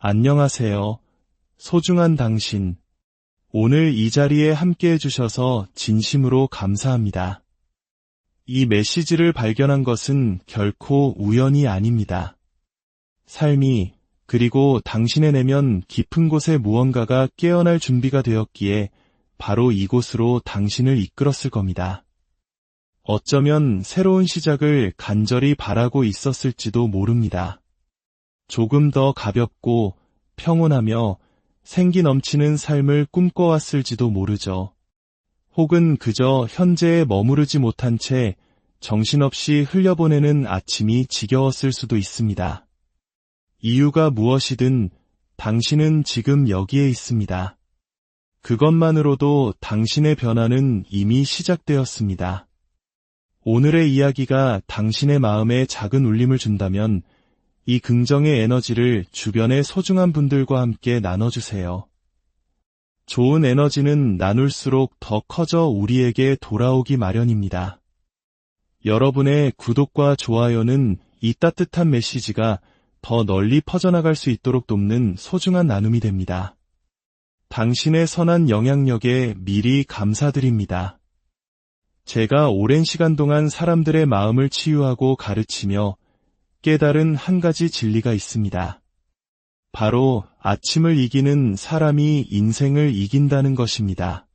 안녕하세요. 소중한 당신. 오늘 이 자리에 함께 해주셔서 진심으로 감사합니다. 이 메시지를 발견한 것은 결코 우연이 아닙니다. 삶이, 그리고 당신의 내면 깊은 곳에 무언가가 깨어날 준비가 되었기에 바로 이곳으로 당신을 이끌었을 겁니다. 어쩌면 새로운 시작을 간절히 바라고 있었을지도 모릅니다. 조금 더 가볍고 평온하며 생기 넘치는 삶을 꿈꿔왔을지도 모르죠. 혹은 그저 현재에 머무르지 못한 채 정신없이 흘려보내는 아침이 지겨웠을 수도 있습니다. 이유가 무엇이든 당신은 지금 여기에 있습니다. 그것만으로도 당신의 변화는 이미 시작되었습니다. 오늘의 이야기가 당신의 마음에 작은 울림을 준다면 이 긍정의 에너지를 주변의 소중한 분들과 함께 나눠주세요. 좋은 에너지는 나눌수록 더 커져 우리에게 돌아오기 마련입니다. 여러분의 구독과 좋아요는 이 따뜻한 메시지가 더 널리 퍼져나갈 수 있도록 돕는 소중한 나눔이 됩니다. 당신의 선한 영향력에 미리 감사드립니다. 제가 오랜 시간 동안 사람들의 마음을 치유하고 가르치며 깨달은 한 가지 진리가 있습니다. 바로 아침을 이기는 사람이 인생을 이긴다는 것입니다.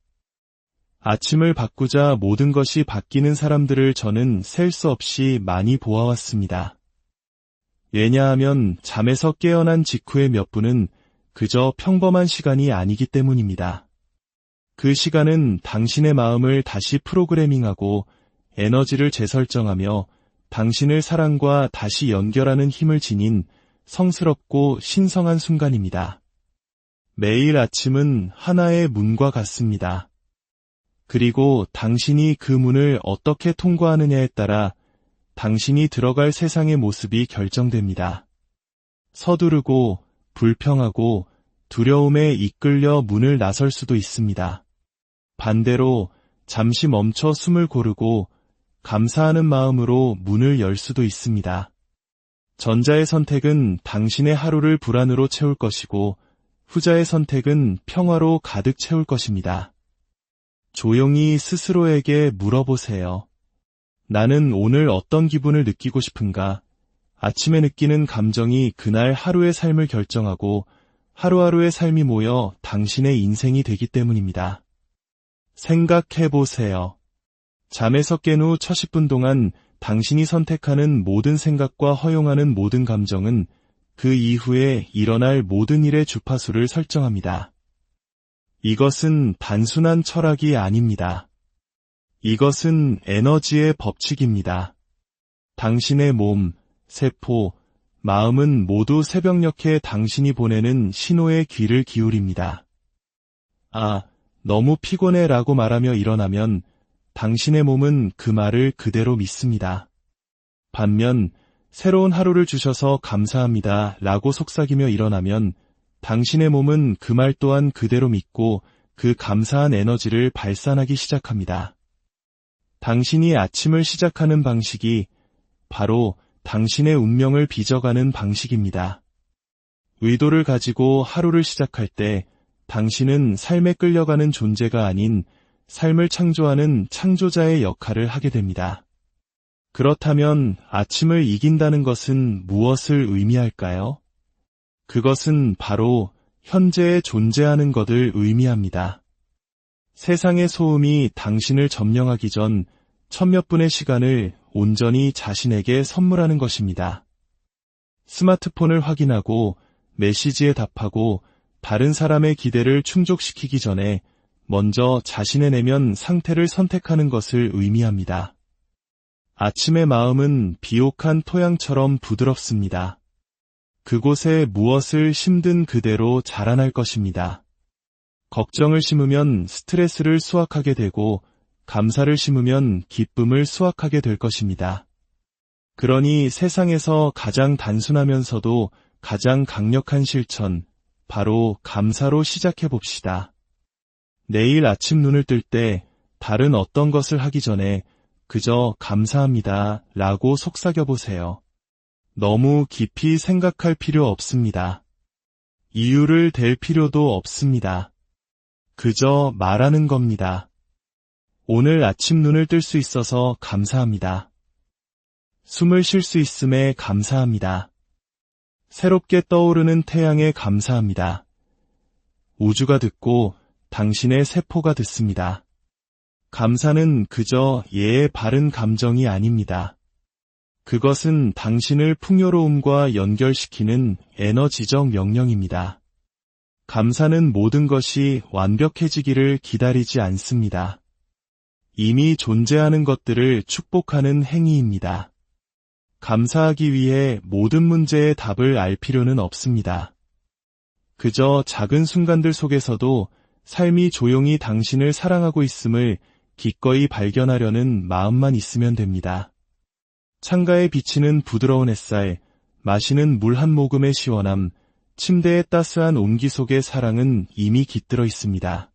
아침을 바꾸자 모든 것이 바뀌는 사람들을 저는 셀 수 없이 많이 보아왔습니다. 왜냐하면 잠에서 깨어난 직후의 몇 분은 그저 평범한 시간이 아니기 때문입니다. 그 시간은 당신의 마음을 다시 프로그래밍하고 에너지를 재설정하며 당신을 사랑과 다시 연결하는 힘을 지닌 성스럽고 신성한 순간입니다. 매일 아침은 하나의 문과 같습니다. 그리고 당신이 그 문을 어떻게 통과하느냐에 따라 당신이 들어갈 세상의 모습이 결정됩니다. 서두르고 불평하고 두려움에 이끌려 문을 나설 수도 있습니다. 반대로 잠시 멈춰 숨을 고르고 감사하는 마음으로 문을 열 수도 있습니다. 전자의 선택은 당신의 하루를 불안으로 채울 것이고 후자의 선택은 평화로 가득 채울 것입니다. 조용히 스스로에게 물어보세요. 나는 오늘 어떤 기분을 느끼고 싶은가? 아침에 느끼는 감정이 그날 하루의 삶을 결정하고 하루하루의 삶이 모여 당신의 인생이 되기 때문입니다. 생각해보세요. 잠에서 깬 후 첫 10분 동안 당신이 선택하는 모든 생각과 허용하는 모든 감정은 그 이후에 일어날 모든 일의 주파수를 설정합니다. 이것은 단순한 철학이 아닙니다. 이것은 에너지의 법칙입니다. 당신의 몸, 세포, 마음은 모두 새벽녘에 당신이 보내는 신호에 귀를 기울입니다. 아, 너무 피곤해 라고 말하며 일어나면 당신의 몸은 그 말을 그대로 믿습니다. 반면 새로운 하루를 주셔서 감사합니다 라고 속삭이며 일어나면 당신의 몸은 그 말 또한 그대로 믿고 그 감사한 에너지를 발산하기 시작합니다. 당신이 아침을 시작하는 방식이 바로 당신의 운명을 빚어가는 방식입니다. 의도를 가지고 하루를 시작할 때 당신은 삶에 끌려가는 존재가 아닌 삶을 창조하는 창조자의 역할을 하게 됩니다. 그렇다면 아침을 이긴다는 것은 무엇을 의미할까요? 그것은 바로 현재에 존재하는 것을 의미합니다. 세상의 소음이 당신을 점령하기 전 천몇 분의 시간을 온전히 자신에게 선물하는 것입니다. 스마트폰을 확인하고 메시지에 답하고 다른 사람의 기대를 충족시키기 전에 먼저 자신의 내면 상태를 선택하는 것을 의미합니다. 아침의 마음은 비옥한 토양처럼 부드럽습니다. 그곳에 무엇을 심든 그대로 자라날 것입니다. 걱정을 심으면 스트레스를 수확하게 되고 감사를 심으면 기쁨을 수확하게 될 것입니다. 그러니 세상에서 가장 단순하면서도 가장 강력한 실천, 바로 감사로 시작해 봅시다. 내일 아침 눈을 뜰 때 다른 어떤 것을 하기 전에 그저 감사합니다 라고 속삭여 보세요. 너무 깊이 생각할 필요 없습니다. 이유를 댈 필요도 없습니다. 그저 말하는 겁니다. 오늘 아침 눈을 뜰 수 있어서 감사합니다. 숨을 쉴 수 있음에 감사합니다. 새롭게 떠오르는 태양에 감사합니다. 우주가 듣고 당신의 세포가 듣습니다. 감사는 그저 예의 바른 감정이 아닙니다. 그것은 당신을 풍요로움과 연결시키는 에너지적 명령입니다. 감사는 모든 것이 완벽해지기를 기다리지 않습니다. 이미 존재하는 것들을 축복하는 행위입니다. 감사하기 위해 모든 문제의 답을 알 필요는 없습니다. 그저 작은 순간들 속에서도 삶이 조용히 당신을 사랑하고 있음을 기꺼이 발견하려는 마음만 있으면 됩니다. 창가에 비치는 부드러운 햇살, 마시는 물 한 모금의 시원함, 침대의 따스한 온기 속의 사랑은 이미 깃들어 있습니다.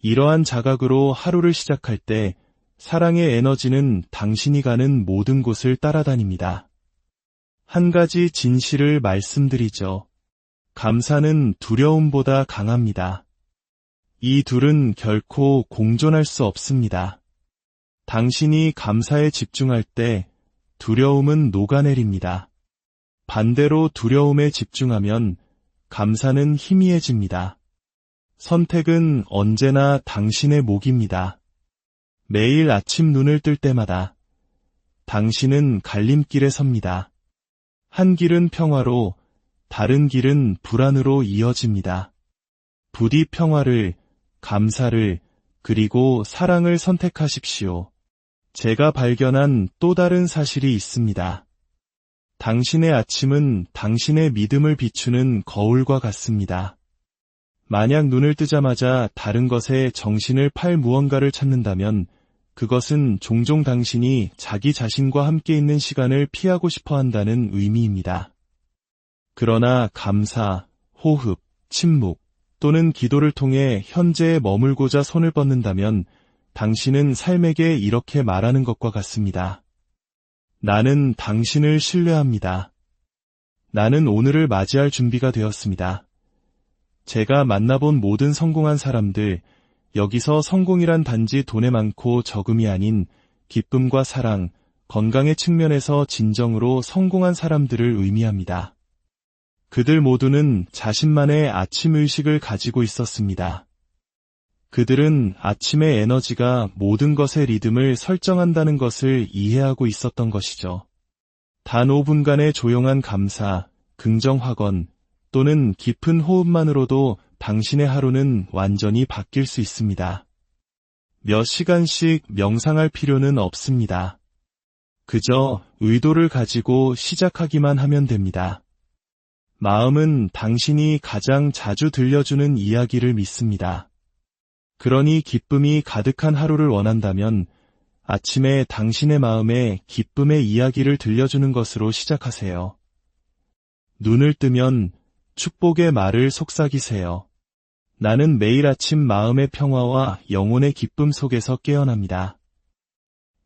이러한 자각으로 하루를 시작할 때 사랑의 에너지는 당신이 가는 모든 곳을 따라다닙니다. 한 가지 진실을 말씀드리죠. 감사는 두려움보다 강합니다. 이 둘은 결코 공존할 수 없습니다. 당신이 감사에 집중할 때 두려움은 녹아내립니다. 반대로 두려움에 집중하면 감사는 희미해집니다. 선택은 언제나 당신의 몫입니다. 매일 아침 눈을 뜰 때마다 당신은 갈림길에 섭니다. 한 길은 평화로, 다른 길은 불안으로 이어집니다. 부디 평화를, 감사를, 그리고 사랑을 선택하십시오. 제가 발견한 또 다른 사실이 있습니다. 당신의 아침은 당신의 믿음을 비추는 거울과 같습니다. 만약 눈을 뜨자마자 다른 것에 정신을 팔 무언가를 찾는다면 그것은 종종 당신이 자기 자신과 함께 있는 시간을 피하고 싶어 한다는 의미입니다. 그러나 감사, 호흡, 침묵 또는 기도를 통해 현재에 머물고자 손을 뻗는다면 당신은 삶에게 이렇게 말하는 것과 같습니다. 나는 당신을 신뢰합니다. 나는 오늘을 맞이할 준비가 되었습니다. 제가 만나본 모든 성공한 사람들, 여기서 성공이란 단지 돈에 많고 적음이 아닌 기쁨과 사랑, 건강의 측면에서 진정으로 성공한 사람들을 의미합니다. 그들 모두는 자신만의 아침 의식을 가지고 있었습니다. 그들은 아침의 에너지가 모든 것의 리듬을 설정한다는 것을 이해하고 있었던 것이죠. 단 5분간의 조용한 감사, 긍정 확언 또는 깊은 호흡만으로도 당신의 하루는 완전히 바뀔 수 있습니다. 몇 시간씩 명상할 필요는 없습니다. 그저 의도를 가지고 시작하기만 하면 됩니다. 마음은 당신이 가장 자주 들려주는 이야기를 믿습니다. 그러니 기쁨이 가득한 하루를 원한다면 아침에 당신의 마음에 기쁨의 이야기를 들려주는 것으로 시작하세요. 눈을 뜨면 축복의 말을 속삭이세요. 나는 매일 아침 마음의 평화와 영혼의 기쁨 속에서 깨어납니다.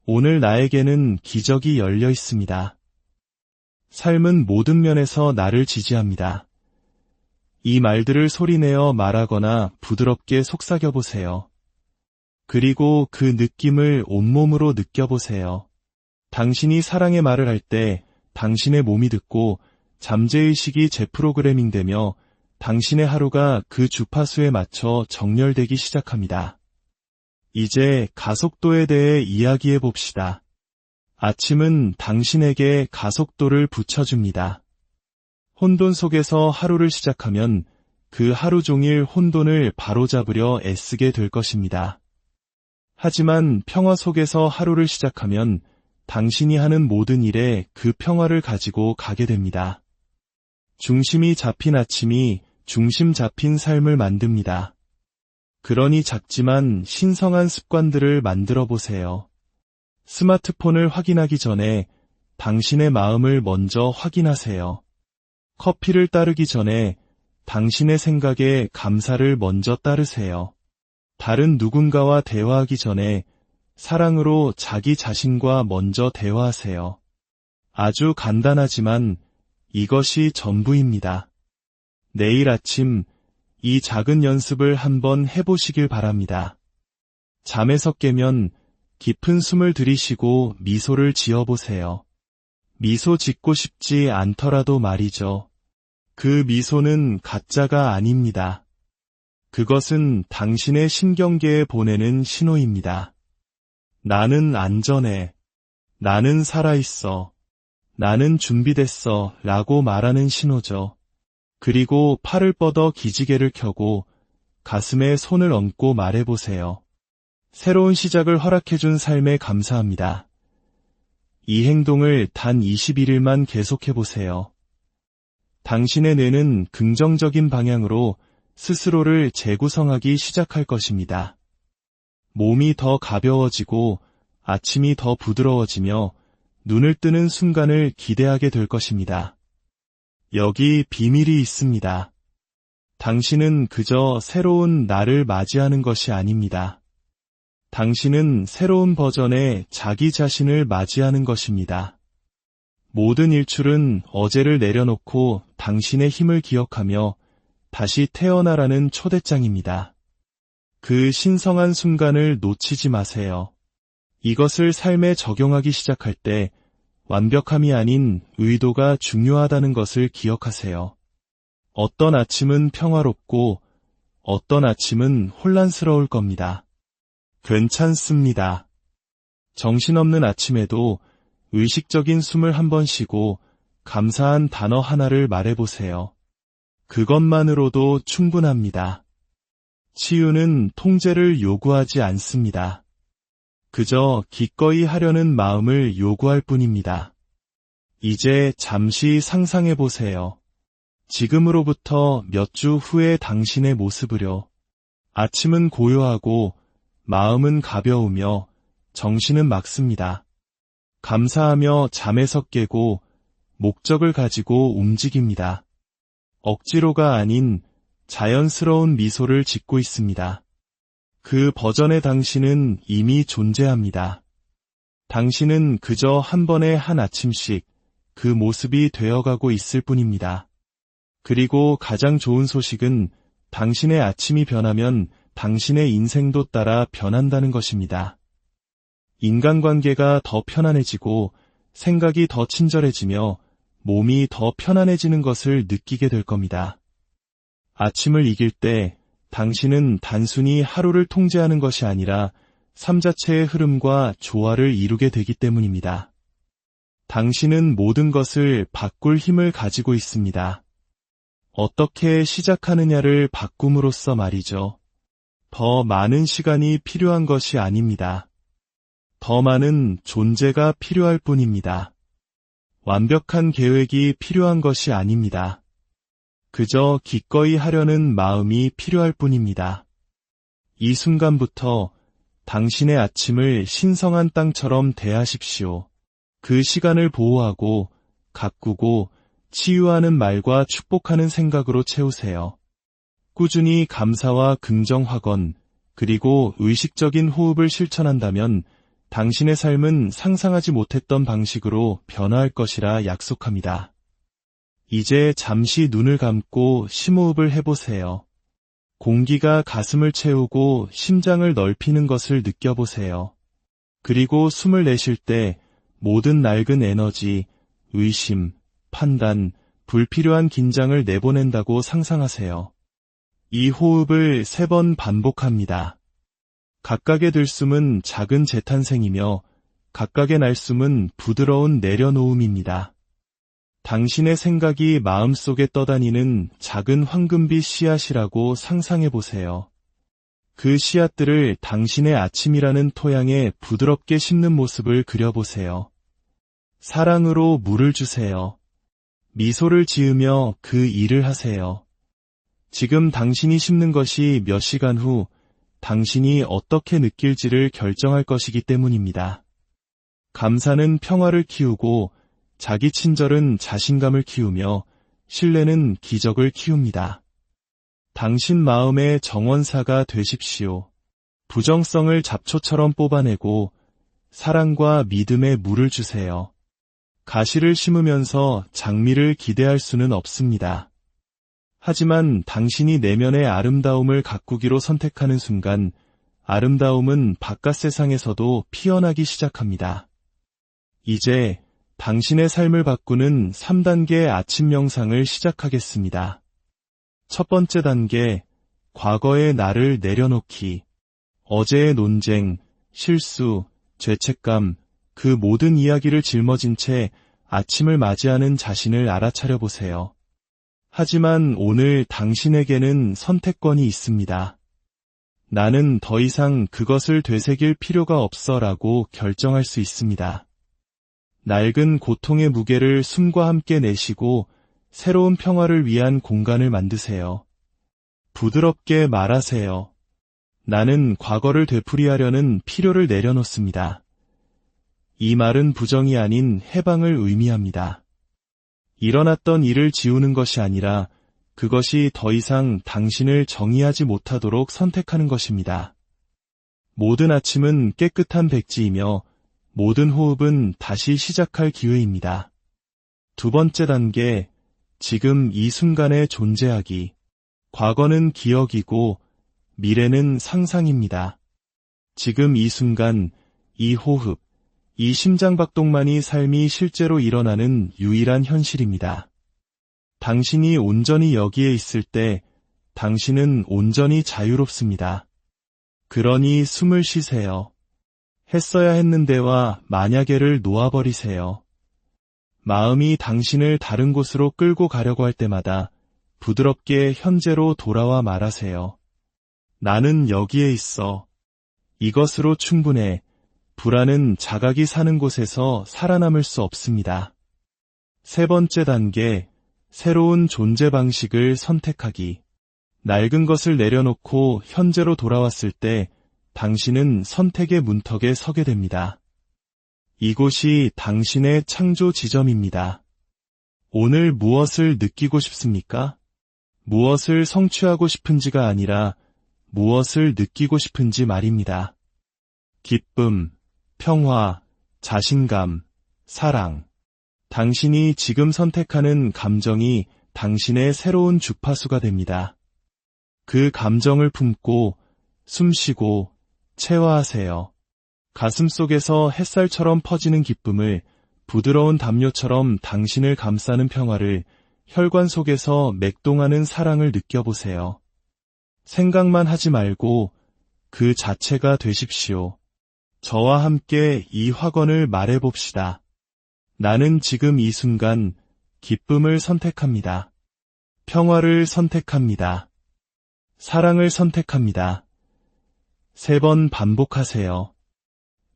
오늘 나에게는 기적이 열려 있습니다. 삶은 모든 면에서 나를 지지합니다. 이 말들을 소리내어 말하거나 부드럽게 속삭여보세요. 그리고 그 느낌을 온몸으로 느껴보세요. 당신이 사랑의 말을 할 때 당신의 몸이 듣고 잠재의식이 재프로그래밍되며 당신의 하루가 그 주파수에 맞춰 정렬되기 시작합니다. 이제 가속도에 대해 이야기해 봅시다. 아침은 당신에게 가속도를 붙여줍니다. 혼돈 속에서 하루를 시작하면 그 하루 종일 혼돈을 바로잡으려 애쓰게 될 것입니다. 하지만 평화 속에서 하루를 시작하면 당신이 하는 모든 일에 그 평화를 가지고 가게 됩니다. 중심이 잡힌 아침이 중심 잡힌 삶을 만듭니다. 그러니 작지만 신성한 습관들을 만들어 보세요. 스마트폰을 확인하기 전에 당신의 마음을 먼저 확인하세요. 커피를 따르기 전에 당신의 생각에 감사를 먼저 따르세요. 다른 누군가와 대화하기 전에 사랑으로 자기 자신과 먼저 대화하세요. 아주 간단하지만 이것이 전부입니다. 내일 아침 이 작은 연습을 한번 해보시길 바랍니다. 잠에서 깨면 깊은 숨을 들이쉬고 미소를 지어보세요. 미소 짓고 싶지 않더라도 말이죠. 그 미소는 가짜가 아닙니다. 그것은 당신의 신경계에 보내는 신호입니다. 나는 안전해. 나는 살아있어. 나는 준비됐어. 라고 말하는 신호죠. 그리고 팔을 뻗어 기지개를 켜고 가슴에 손을 얹고 말해보세요. 새로운 시작을 허락해준 삶에 감사합니다. 이 행동을 단 21일만 계속해보세요. 당신의 뇌는 긍정적인 방향으로 스스로를 재구성하기 시작할 것입니다. 몸이 더 가벼워지고 아침이 더 부드러워지며 눈을 뜨는 순간을 기대하게 될 것입니다. 여기 비밀이 있습니다. 당신은 그저 새로운 나를 맞이하는 것이 아닙니다. 당신은 새로운 버전의 자기 자신을 맞이하는 것입니다. 모든 일출은 어제를 내려놓고 당신의 힘을 기억하며 다시 태어나라는 초대장입니다. 그 신성한 순간을 놓치지 마세요. 이것을 삶에 적용하기 시작할 때 완벽함이 아닌 의도가 중요하다는 것을 기억하세요. 어떤 아침은 평화롭고 어떤 아침은 혼란스러울 겁니다. 괜찮습니다. 정신없는 아침에도 의식적인 숨을 한번 쉬고 감사한 단어 하나를 말해보세요. 그것만으로도 충분합니다. 치유는 통제를 요구하지 않습니다. 그저 기꺼이 하려는 마음을 요구할 뿐입니다. 이제 잠시 상상해보세요. 지금으로부터 몇 주 후의 당신의 모습을요. 아침은 고요하고 마음은 가벼우며 정신은 맑습니다. 감사하며 잠에서 깨고 목적을 가지고 움직입니다. 억지로가 아닌 자연스러운 미소를 짓고 있습니다. 그 버전의 당신은 이미 존재합니다. 당신은 그저 한 번에 한 아침씩 그 모습이 되어가고 있을 뿐입니다. 그리고 가장 좋은 소식은 당신의 아침이 변하면 당신의 인생도 따라 변한다는 것입니다. 인간관계가 더 편안해지고 생각이 더 친절해지며 몸이 더 편안해지는 것을 느끼게 될 겁니다. 아침을 이길 때 당신은 단순히 하루를 통제하는 것이 아니라 삶 자체의 흐름과 조화를 이루게 되기 때문입니다. 당신은 모든 것을 바꿀 힘을 가지고 있습니다. 어떻게 시작하느냐를 바꿈으로써 말이죠. 더 많은 시간이 필요한 것이 아닙니다. 더 많은 존재가 필요할 뿐입니다. 완벽한 계획이 필요한 것이 아닙니다. 그저 기꺼이 하려는 마음이 필요할 뿐입니다. 이 순간부터 당신의 아침을 신성한 땅처럼 대하십시오. 그 시간을 보호하고 가꾸고 치유하는 말과 축복하는 생각으로 채우세요. 꾸준히 감사와 긍정 확언, 그리고 의식적인 호흡을 실천한다면 당신의 삶은 상상하지 못했던 방식으로 변화할 것이라 약속합니다. 이제 잠시 눈을 감고 심호흡을 해보세요. 공기가 가슴을 채우고 심장을 넓히는 것을 느껴보세요. 그리고 숨을 내쉴 때 모든 낡은 에너지, 의심, 판단, 불필요한 긴장을 내보낸다고 상상하세요. 이 호흡을 3번 반복합니다. 각각의 들숨은 작은 재탄생이며 각각의 날숨은 부드러운 내려놓음입니다. 당신의 생각이 마음속에 떠다니는 작은 황금빛 씨앗이라고 상상해보세요. 그 씨앗들을 당신의 아침이라는 토양에 부드럽게 심는 모습을 그려보세요. 사랑으로 물을 주세요. 미소를 지으며 그 일을 하세요. 지금 당신이 심는 것이 몇 시간 후 당신이 어떻게 느낄지를 결정할 것이기 때문입니다. 감사는 평화를 키우고 자기 친절은 자신감을 키우며 신뢰는 기적을 키웁니다. 당신 마음의 정원사가 되십시오. 부정성을 잡초처럼 뽑아내고 사랑과 믿음에 물을 주세요. 가시를 심으면서 장미를 기대할 수는 없습니다. 하지만 당신이 내면의 아름다움을 가꾸기로 선택하는 순간 아름다움은 바깥 세상에서도 피어나기 시작합니다. 이제 당신의 삶을 바꾸는 3단계 아침 명상을 시작하겠습니다. 첫 번째 단계, 과거의 나를 내려놓기. 어제의 논쟁, 실수, 죄책감, 그 모든 이야기를 짊어진 채 아침을 맞이하는 자신을 알아차려 보세요. 하지만 오늘 당신에게는 선택권이 있습니다. 나는 더 이상 그것을 되새길 필요가 없어라고 결정할 수 있습니다. 낡은 고통의 무게를 숨과 함께 내쉬고 새로운 평화를 위한 공간을 만드세요. 부드럽게 말하세요. 나는 과거를 되풀이하려는 필요를 내려놓습니다. 이 말은 부정이 아닌 해방을 의미합니다. 일어났던 일을 지우는 것이 아니라 그것이 더 이상 당신을 정의하지 못하도록 선택하는 것입니다. 모든 아침은 깨끗한 백지이며 모든 호흡은 다시 시작할 기회입니다. 두 번째 단계, 지금 이 순간에 존재하기. 과거는 기억이고 미래는 상상입니다. 지금 이 순간, 이 호흡, 이 심장박동만이 삶이 실제로 일어나는 유일한 현실입니다. 당신이 온전히 여기에 있을 때 당신은 온전히 자유롭습니다. 그러니 숨을 쉬세요. 했어야 했는데와 만약에를 놓아버리세요. 마음이 당신을 다른 곳으로 끌고 가려고 할 때마다 부드럽게 현재로 돌아와 말하세요. 나는 여기에 있어. 이것으로 충분해. 불안은 자각이 사는 곳에서 살아남을 수 없습니다. 세 번째 단계, 새로운 존재 방식을 선택하기. 낡은 것을 내려놓고 현재로 돌아왔을 때 당신은 선택의 문턱에 서게 됩니다. 이곳이 당신의 창조 지점입니다. 오늘 무엇을 느끼고 싶습니까? 무엇을 성취하고 싶은지가 아니라 무엇을 느끼고 싶은지 말입니다. 기쁨, 평화, 자신감, 사랑. 당신이 지금 선택하는 감정이 당신의 새로운 주파수가 됩니다. 그 감정을 품고 숨쉬고 체화하세요. 가슴속에서 햇살처럼 퍼지는 기쁨을, 부드러운 담요처럼 당신을 감싸는 평화를, 혈관 속에서 맥동하는 사랑을 느껴보세요. 생각만 하지 말고 그 자체가 되십시오. 저와 함께 이 확언을 말해봅시다. 나는 지금 이 순간 기쁨을 선택합니다. 평화를 선택합니다. 사랑을 선택합니다. 3번 반복하세요.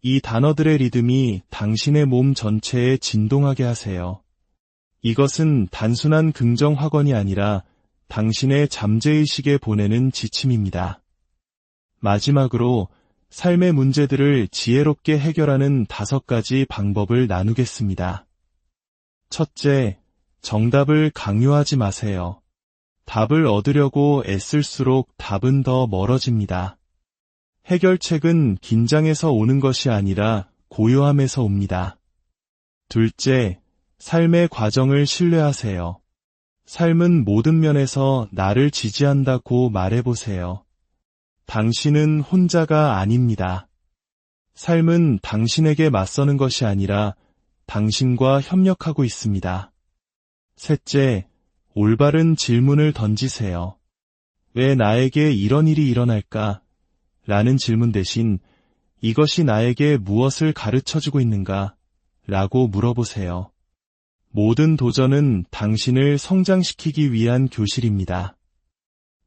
이 단어들의 리듬이 당신의 몸 전체에 진동하게 하세요. 이것은 단순한 긍정 확언이 아니라 당신의 잠재의식에 보내는 지침입니다. 마지막으로 삶의 문제들을 지혜롭게 해결하는 5가지 방법을 나누겠습니다. 첫째, 정답을 강요하지 마세요. 답을 얻으려고 애쓸수록 답은 더 멀어집니다. 해결책은 긴장에서 오는 것이 아니라 고요함에서 옵니다. 둘째, 삶의 과정을 신뢰하세요. 삶은 모든 면에서 나를 지지한다고 말해보세요. 당신은 혼자가 아닙니다. 삶은 당신에게 맞서는 것이 아니라 당신과 협력하고 있습니다. 셋째, 올바른 질문을 던지세요. 왜 나에게 이런 일이 일어날까? 라는 질문 대신 이것이 나에게 무엇을 가르쳐주고 있는가? 라고 물어보세요. 모든 도전은 당신을 성장시키기 위한 교실입니다.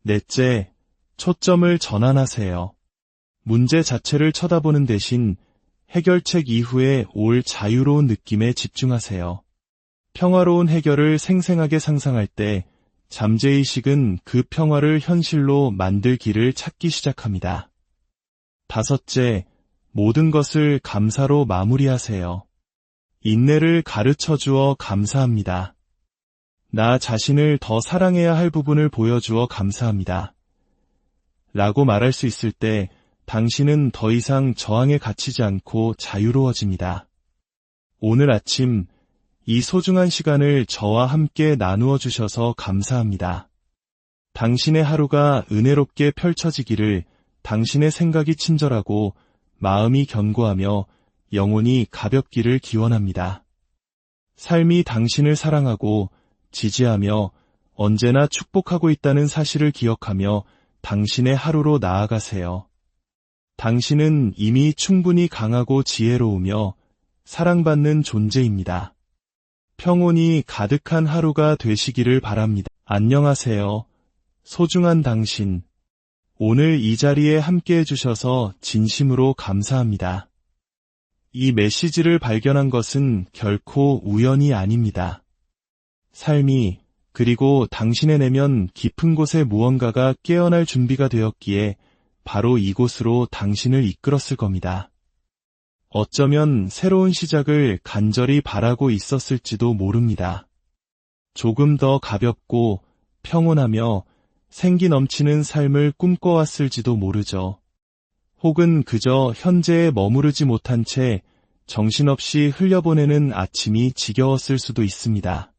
넷째, 초점을 전환하세요. 문제 자체를 쳐다보는 대신 해결책 이후에 올 자유로운 느낌에 집중하세요. 평화로운 해결을 생생하게 상상할 때 잠재의식은 그 평화를 현실로 만들 길을 찾기 시작합니다. 다섯째, 모든 것을 감사로 마무리하세요. 인내를 가르쳐 주어 감사합니다. 나 자신을 더 사랑해야 할 부분을 보여주어 감사합니다. 라고 말할 수 있을 때 당신은 더 이상 저항에 갇히지 않고 자유로워집니다. 오늘 아침 이 소중한 시간을 저와 함께 나누어 주셔서 감사합니다. 당신의 하루가 은혜롭게 펼쳐지기를 당신의 생각이 친절하고 마음이 견고하며 영혼이 가볍기를 기원합니다. 삶이 당신을 사랑하고 지지하며 언제나 축복하고 있다는 사실을 기억하며 당신의 하루로 나아가세요. 당신은 이미 충분히 강하고 지혜로우며 사랑받는 존재입니다. 평온이 가득한 하루가 되시기를 바랍니다. 안녕하세요. 소중한 당신. 오늘 이 자리에 함께 해주셔서 진심으로 감사합니다. 이 메시지를 발견한 것은 결코 우연이 아닙니다. 삶이 그리고 당신의 내면 깊은 곳에 무언가가 깨어날 준비가 되었기에 바로 이곳으로 당신을 이끌었을 겁니다. 어쩌면 새로운 시작을 간절히 바라고 있었을지도 모릅니다. 조금 더 가볍고 평온하며 생기 넘치는 삶을 꿈꿔왔을지도 모르죠. 혹은 그저 현재에 머무르지 못한 채 정신없이 흘려보내는 아침이 지겨웠을 수도 있습니다.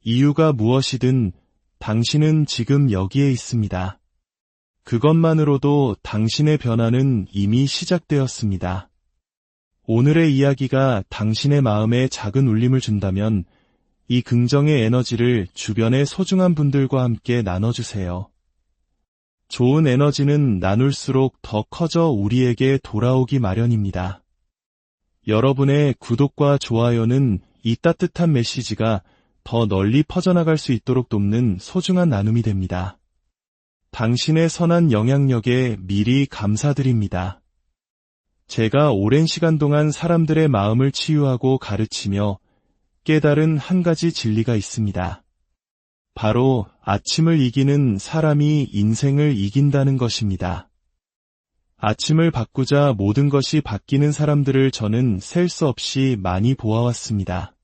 이유가 무엇이든 당신은 지금 여기에 있습니다. 그것만으로도 당신의 변화는 이미 시작되었습니다. 오늘의 이야기가 당신의 마음에 작은 울림을 준다면 이 긍정의 에너지를 주변의 소중한 분들과 함께 나눠주세요. 좋은 에너지는 나눌수록 더 커져 우리에게 돌아오기 마련입니다. 여러분의 구독과 좋아요는 이 따뜻한 메시지가 더 널리 퍼져나갈 수 있도록 돕는 소중한 나눔이 됩니다. 당신의 선한 영향력에 미리 감사드립니다. 제가 오랜 시간 동안 사람들의 마음을 치유하고 가르치며 깨달은 한 가지 진리가 있습니다. 바로 아침을 이기는 사람이 인생을 이긴다는 것입니다. 아침을 바꾸자 모든 것이 바뀌는 사람들을 저는 셀 수 없이 많이 보아왔습니다.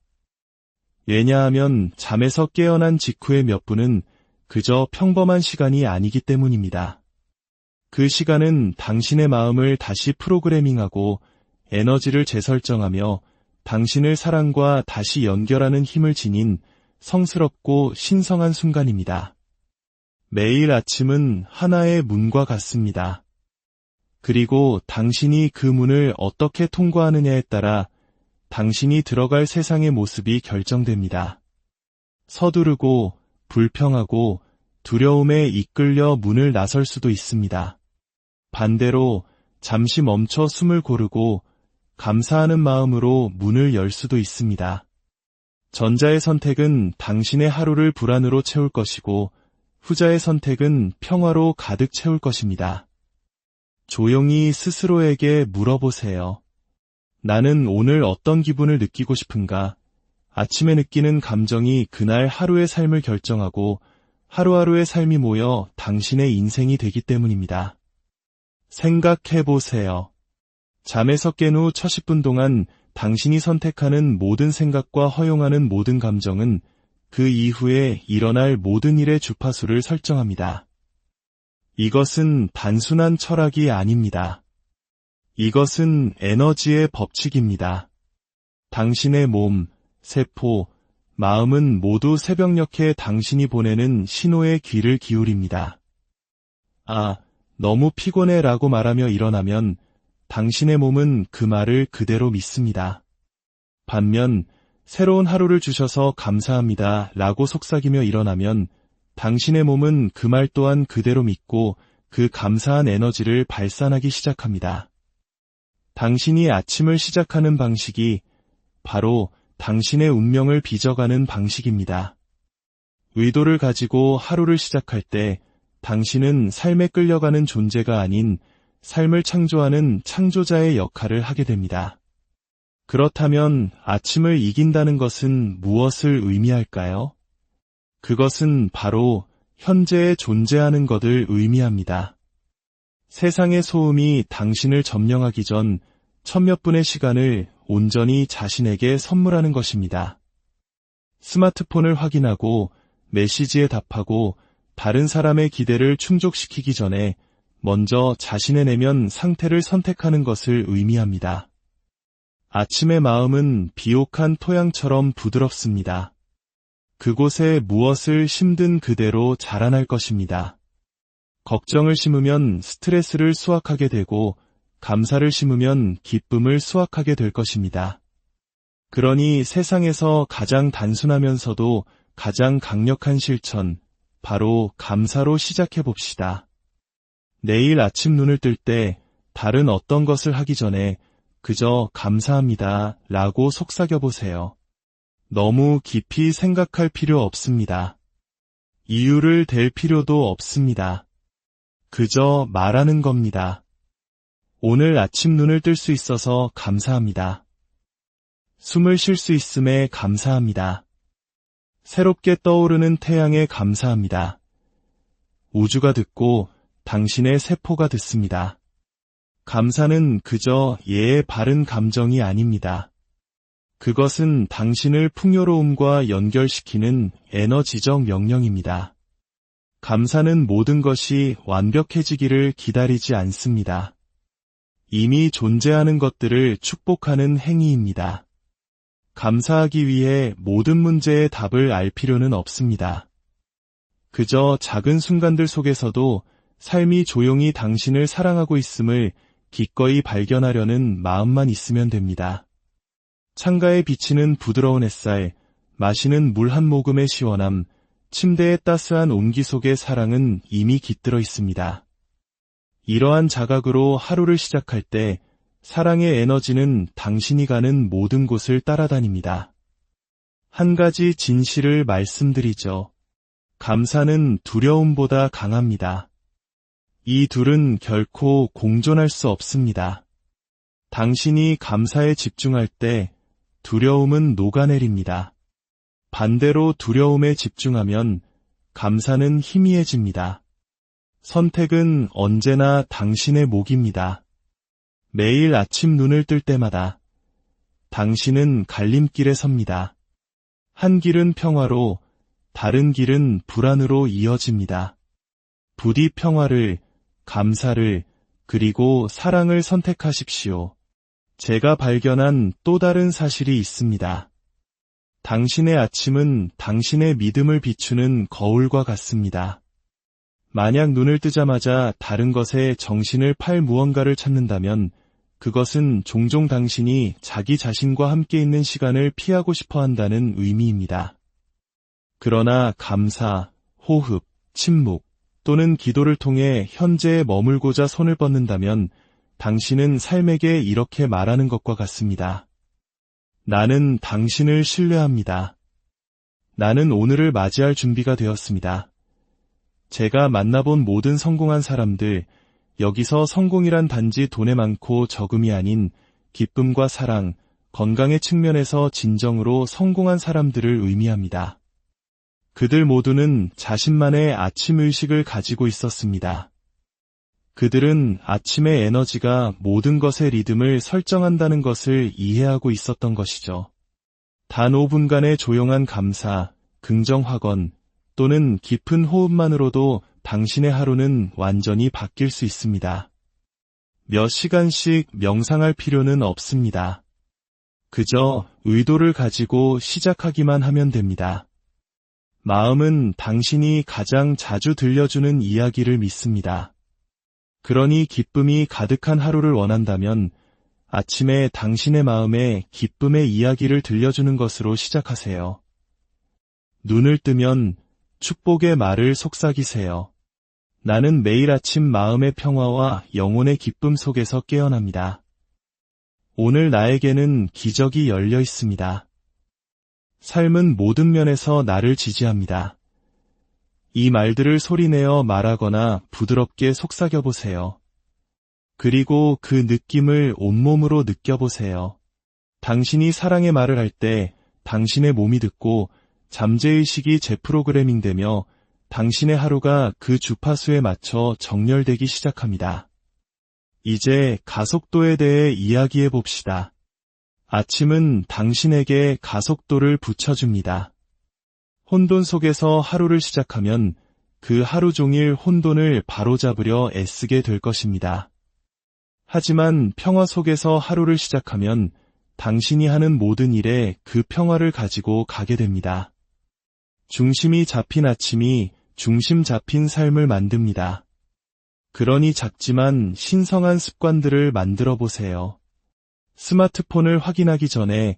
왜냐하면 잠에서 깨어난 직후의 몇 분은 그저 평범한 시간이 아니기 때문입니다. 그 시간은 당신의 마음을 다시 프로그래밍하고 에너지를 재설정하며 당신을 사랑과 다시 연결하는 힘을 지닌 성스럽고 신성한 순간입니다. 매일 아침은 하나의 문과 같습니다. 그리고 당신이 그 문을 어떻게 통과하느냐에 따라 당신이 들어갈 세상의 모습이 결정됩니다. 서두르고 불평하고 두려움에 이끌려 문을 나설 수도 있습니다. 반대로 잠시 멈춰 숨을 고르고 감사하는 마음으로 문을 열 수도 있습니다. 전자의 선택은 당신의 하루를 불안으로 채울 것이고 후자의 선택은 평화로 가득 채울 것입니다. 조용히 스스로에게 물어보세요. 나는 오늘 어떤 기분을 느끼고 싶은가? 아침에 느끼는 감정이 그날 하루의 삶을 결정하고 하루하루의 삶이 모여 당신의 인생이 되기 때문입니다. 생각해보세요. 잠에서 깬 후 첫 10분 동안 당신이 선택하는 모든 생각과 허용하는 모든 감정은 그 이후에 일어날 모든 일의 주파수를 설정합니다. 이것은 단순한 철학이 아닙니다. 이것은 에너지의 법칙입니다. 당신의 몸, 세포, 마음은 모두 새벽녘에 당신이 보내는 신호에 귀를 기울입니다. 아, 너무 피곤해 라고 말하며 일어나면 당신의 몸은 그 말을 그대로 믿습니다. 반면 새로운 하루를 주셔서 감사합니다 라고 속삭이며 일어나면 당신의 몸은 그 말 또한 그대로 믿고 그 감사한 에너지를 발산하기 시작합니다. 당신이 아침을 시작하는 방식이 바로 당신의 운명을 빚어가는 방식입니다. 의도를 가지고 하루를 시작할 때 당신은 삶에 끌려가는 존재가 아닌 삶을 창조하는 창조자의 역할을 하게 됩니다. 그렇다면 아침을 이긴다는 것은 무엇을 의미할까요? 그것은 바로 현재에 존재하는 것을 의미합니다. 세상의 소음이 당신을 점령하기 전 천몇 분의 시간을 온전히 자신에게 선물하는 것입니다. 스마트폰을 확인하고 메시지에 답하고 다른 사람의 기대를 충족시키기 전에 먼저 자신의 내면 상태를 선택하는 것을 의미합니다. 아침의 마음은 비옥한 토양처럼 부드럽습니다. 그곳에 무엇을 심든 그대로 자라날 것입니다. 걱정을 심으면 스트레스를 수확하게 되고 감사를 심으면 기쁨을 수확하게 될 것입니다. 그러니 세상에서 가장 단순하면서도 가장 강력한 실천, 바로 감사로 시작해 봅시다. 내일 아침 눈을 뜰 때 다른 어떤 것을 하기 전에 그저 감사합니다 라고 속삭여 보세요. 너무 깊이 생각할 필요 없습니다. 이유를 댈 필요도 없습니다. 그저 말하는 겁니다. 오늘 아침 눈을 뜰 수 있어서 감사합니다. 숨을 쉴 수 있음에 감사합니다. 새롭게 떠오르는 태양에 감사합니다. 우주가 듣고 당신의 세포가 듣습니다. 감사는 그저 예의 바른 감정이 아닙니다. 그것은 당신을 풍요로움과 연결시키는 에너지적 명령입니다. 감사는 모든 것이 완벽해지기를 기다리지 않습니다. 이미 존재하는 것들을 축복하는 행위입니다. 감사하기 위해 모든 문제의 답을 알 필요는 없습니다. 그저 작은 순간들 속에서도 삶이 조용히 당신을 사랑하고 있음을 기꺼이 발견하려는 마음만 있으면 됩니다. 창가에 비치는 부드러운 햇살, 마시는 물 한 모금의 시원함, 침대의 따스한 온기 속의 사랑은 이미 깃들어 있습니다. 이러한 자각으로 하루를 시작할 때 사랑의 에너지는 당신이 가는 모든 곳을 따라다닙니다. 한 가지 진실을 말씀드리죠. 감사는 두려움보다 강합니다. 이 둘은 결코 공존할 수 없습니다. 당신이 감사에 집중할 때 두려움은 녹아내립니다. 반대로 두려움에 집중하면 감사는 희미해집니다. 선택은 언제나 당신의 몫입니다. 매일 아침 눈을 뜰 때마다 당신은 갈림길에 섭니다. 한 길은 평화로, 다른 길은 불안으로 이어집니다. 부디 평화를, 감사를, 그리고 사랑을 선택하십시오. 제가 발견한 또 다른 사실이 있습니다. 당신의 아침은 당신의 믿음을 비추는 거울과 같습니다. 만약 눈을 뜨자마자 다른 것에 정신을 팔 무언가를 찾는다면 그것은 종종 당신이 자기 자신과 함께 있는 시간을 피하고 싶어 한다는 의미입니다. 그러나 감사, 호흡, 침묵 또는 기도를 통해 현재에 머물고자 손을 뻗는다면 당신은 삶에게 이렇게 말하는 것과 같습니다. 나는 당신을 신뢰합니다. 나는 오늘을 맞이할 준비가 되었습니다. 제가 만나본 모든 성공한 사람들, 여기서 성공이란 단지 돈에 많고 적음이 아닌 기쁨과 사랑, 건강의 측면에서 진정으로 성공한 사람들을 의미합니다. 그들 모두는 자신만의 아침 의식을 가지고 있었습니다. 그들은 아침의 에너지가 모든 것의 리듬을 설정한다는 것을 이해하고 있었던 것이죠. 단 5분간의 조용한 감사, 긍정 확언 또는 깊은 호흡만으로도 당신의 하루는 완전히 바뀔 수 있습니다. 몇 시간씩 명상할 필요는 없습니다. 그저 의도를 가지고 시작하기만 하면 됩니다. 마음은 당신이 가장 자주 들려주는 이야기를 믿습니다. 그러니 기쁨이 가득한 하루를 원한다면 아침에 당신의 마음에 기쁨의 이야기를 들려주는 것으로 시작하세요. 눈을 뜨면 축복의 말을 속삭이세요. 나는 매일 아침 마음의 평화와 영혼의 기쁨 속에서 깨어납니다. 오늘 나에게는 기적이 열려 있습니다. 삶은 모든 면에서 나를 지지합니다. 이 말들을 소리내어 말하거나 부드럽게 속삭여보세요. 그리고 그 느낌을 온몸으로 느껴보세요. 당신이 사랑의 말을 할 때 당신의 몸이 듣고 잠재의식이 재프로그래밍되며 당신의 하루가 그 주파수에 맞춰 정렬되기 시작합니다. 이제 가속도에 대해 이야기해 봅시다. 아침은 당신에게 가속도를 붙여줍니다. 혼돈 속에서 하루를 시작하면 그 하루 종일 혼돈을 바로잡으려 애쓰게 될 것입니다. 하지만 평화 속에서 하루를 시작하면 당신이 하는 모든 일에 그 평화를 가지고 가게 됩니다. 중심이 잡힌 아침이 중심 잡힌 삶을 만듭니다. 그러니 작지만 신성한 습관들을 만들어 보세요. 스마트폰을 확인하기 전에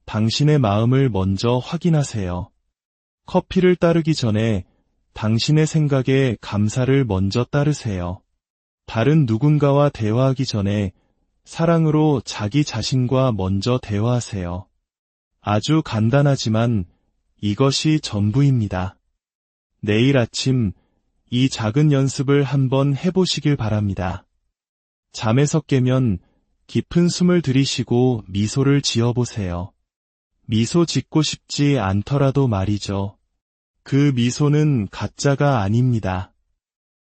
당신의 마음을 먼저 확인하세요. 커피를 따르기 전에 당신의 생각에 감사를 먼저 따르세요. 다른 누군가와 대화하기 전에 사랑으로 자기 자신과 먼저 대화하세요. 아주 간단하지만 이것이 전부입니다. 내일 아침 이 작은 연습을 한번 해보시길 바랍니다. 잠에서 깨면 깊은 숨을 들이쉬고 미소를 지어보세요. 미소 짓고 싶지 않더라도 말이죠. 그 미소는 가짜가 아닙니다.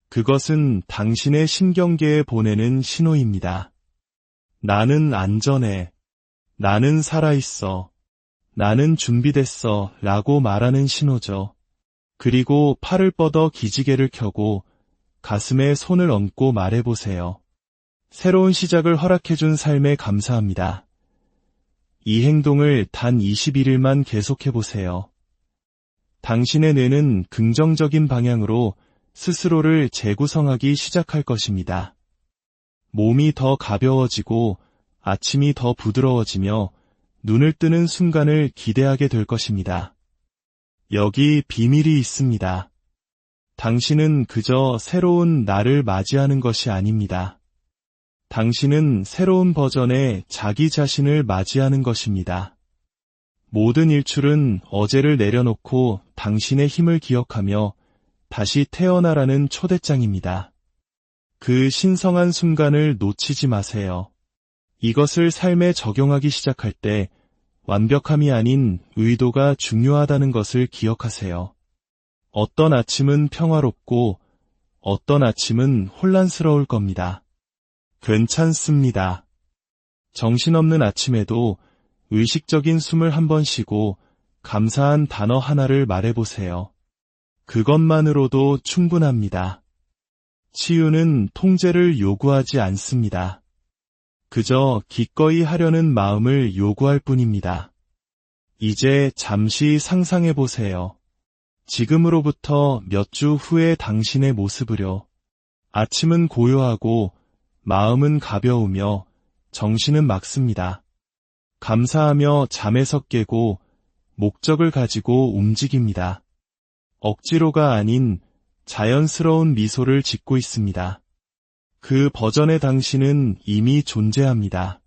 그것은 당신의 신경계에 보내는 신호입니다. 나는 안전해. 나는 살아있어. 나는 준비됐어 라고 말하는 신호죠. 그리고 팔을 뻗어 기지개를 켜고 가슴에 손을 얹고 말해보세요. 새로운 시작을 허락해준 삶에 감사합니다. 이 행동을 단 21일만 계속해보세요. 당신의 뇌는 긍정적인 방향으로 스스로를 재구성하기 시작할 것입니다. 몸이 더 가벼워지고 아침이 더 부드러워지며 눈을 뜨는 순간을 기대하게 될 것입니다. 여기 비밀이 있습니다. 당신은 그저 새로운 나를 맞이하는 것이 아닙니다. 당신은 새로운 버전의 자기 자신을 맞이하는 것입니다. 모든 일출은 어제를 내려놓고 당신의 힘을 기억하며 다시 태어나라는 초대장입니다. 그 신성한 순간을 놓치지 마세요. 이것을 삶에 적용하기 시작할 때 완벽함이 아닌 의도가 중요하다는 것을 기억하세요. 어떤 아침은 평화롭고 어떤 아침은 혼란스러울 겁니다. 괜찮습니다. 정신없는 아침에도 의식적인 숨을 한번 쉬고 감사한 단어 하나를 말해보세요. 그것만으로도 충분합니다. 치유는 통제를 요구하지 않습니다. 그저 기꺼이 하려는 마음을 요구할 뿐입니다. 이제 잠시 상상해보세요. 지금으로부터 몇 주 후의 당신의 모습을요. 아침은 고요하고 마음은 가벼우며 정신은 맑습니다. 감사하며 잠에서 깨고 목적을 가지고 움직입니다. 억지로가 아닌 자연스러운 미소를 짓고 있습니다. 그 버전의 당신은 이미 존재합니다.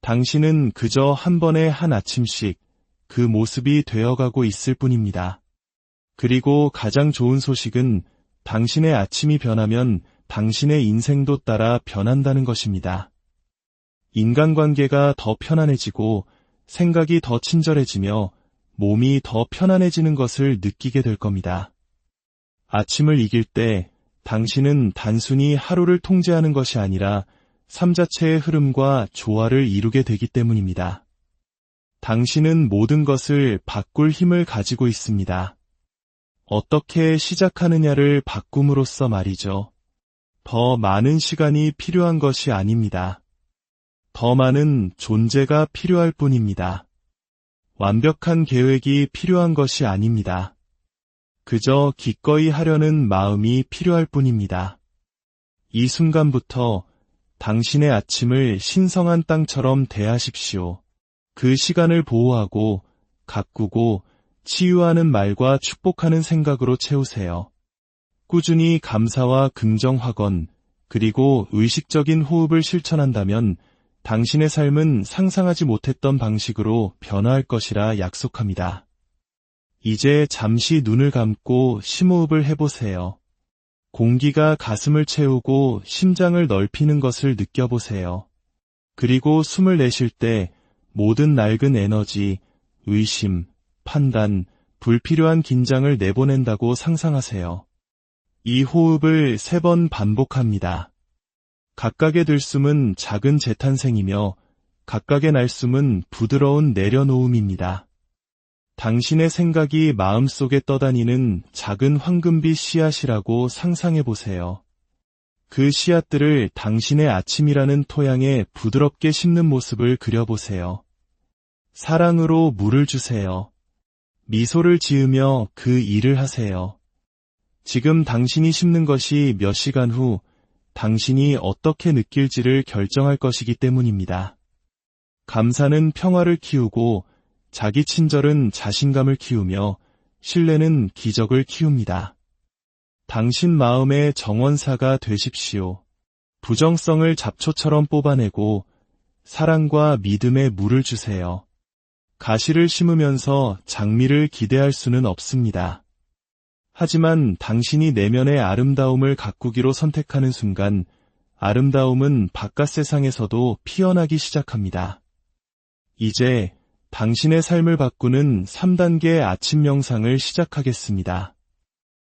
당신은 그저 한 번에 한 아침씩 그 모습이 되어가고 있을 뿐입니다. 그리고 가장 좋은 소식은 당신의 아침이 변하면 당신의 인생도 따라 변한다는 것입니다. 인간관계가 더 편안해지고 생각이 더 친절해지며 몸이 더 편안해지는 것을 느끼게 될 겁니다. 아침을 이길 때 당신은 단순히 하루를 통제하는 것이 아니라 삶 자체의 흐름과 조화를 이루게 되기 때문입니다. 당신은 모든 것을 바꿀 힘을 가지고 있습니다. 어떻게 시작하느냐를 바꿈으로써 말이죠. 더 많은 시간이 필요한 것이 아닙니다. 더 많은 존재가 필요할 뿐입니다. 완벽한 계획이 필요한 것이 아닙니다. 그저 기꺼이 하려는 마음이 필요할 뿐입니다. 이 순간부터 당신의 아침을 신성한 땅처럼 대하십시오. 그 시간을 보호하고 가꾸고 치유하는 말과 축복하는 생각으로 채우세요. 꾸준히 감사와 긍정 확언, 그리고 의식적인 호흡을 실천한다면 당신의 삶은 상상하지 못했던 방식으로 변화할 것이라 약속합니다. 이제 잠시 눈을 감고 심호흡을 해보세요. 공기가 가슴을 채우고 심장을 넓히는 것을 느껴보세요. 그리고 숨을 내쉴 때 모든 낡은 에너지, 의심, 판단, 불필요한 긴장을 내보낸다고 상상하세요. 이 호흡을 3번 반복합니다. 각각의 들숨은 작은 재탄생이며 각각의 날숨은 부드러운 내려놓음입니다. 당신의 생각이 마음속에 떠다니는 작은 황금빛 씨앗이라고 상상해보세요. 그 씨앗들을 당신의 아침이라는 토양에 부드럽게 심는 모습을 그려보세요. 사랑으로 물을 주세요. 미소를 지으며 그 일을 하세요. 지금 당신이 심는 것이 몇 시간 후 당신이 어떻게 느낄지를 결정할 것이기 때문입니다. 감사는 평화를 키우고 자기 친절은 자신감을 키우며 신뢰는 기적을 키웁니다. 당신 마음의 정원사가 되십시오. 부정성을 잡초처럼 뽑아내고 사랑과 믿음에 물을 주세요. 가시를 심으면서 장미를 기대할 수는 없습니다. 하지만 당신이 내면의 아름다움을 가꾸기로 선택하는 순간 아름다움은 바깥 세상에서도 피어나기 시작합니다. 이제 당신의 삶을 바꾸는 3단계 아침 명상을 시작하겠습니다.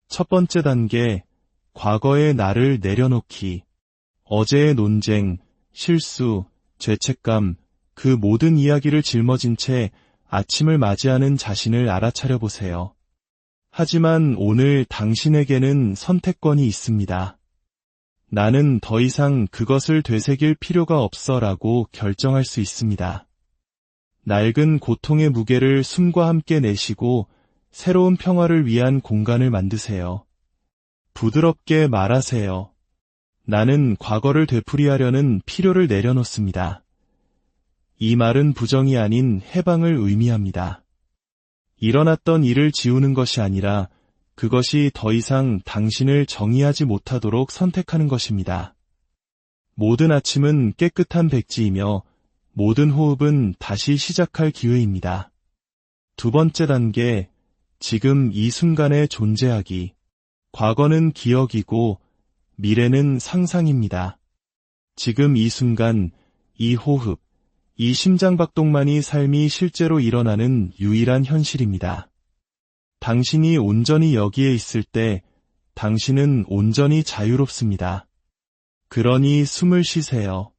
첫 번째 단계, 과거의 나를 내려놓기. 어제의 논쟁, 실수, 죄책감, 그 모든 이야기를 짊어진 채 아침을 맞이하는 자신을 알아차려 보세요. 하지만 오늘 당신에게는 선택권이 있습니다. 나는 더 이상 그것을 되새길 필요가 없어라고 결정할 수 있습니다. 낡은 고통의 무게를 숨과 함께 내쉬고 새로운 평화를 위한 공간을 만드세요. 부드럽게 말하세요. 나는 과거를 되풀이하려는 필요를 내려놓습니다. 이 말은 부정이 아닌 해방을 의미합니다. 일어났던 일을 지우는 것이 아니라 그것이 더 이상 당신을 정의하지 못하도록 선택하는 것입니다. 모든 아침은 깨끗한 백지이며 모든 호흡은 다시 시작할 기회입니다. 두 번째 단계, 지금 이 순간에 존재하기. 과거는 기억이고 미래는 상상입니다. 지금 이 순간, 이 호흡, 이 심장박동만이 삶이 실제로 일어나는 유일한 현실입니다. 당신이 온전히 여기에 있을 때 당신은 온전히 자유롭습니다. 그러니 숨을 쉬세요.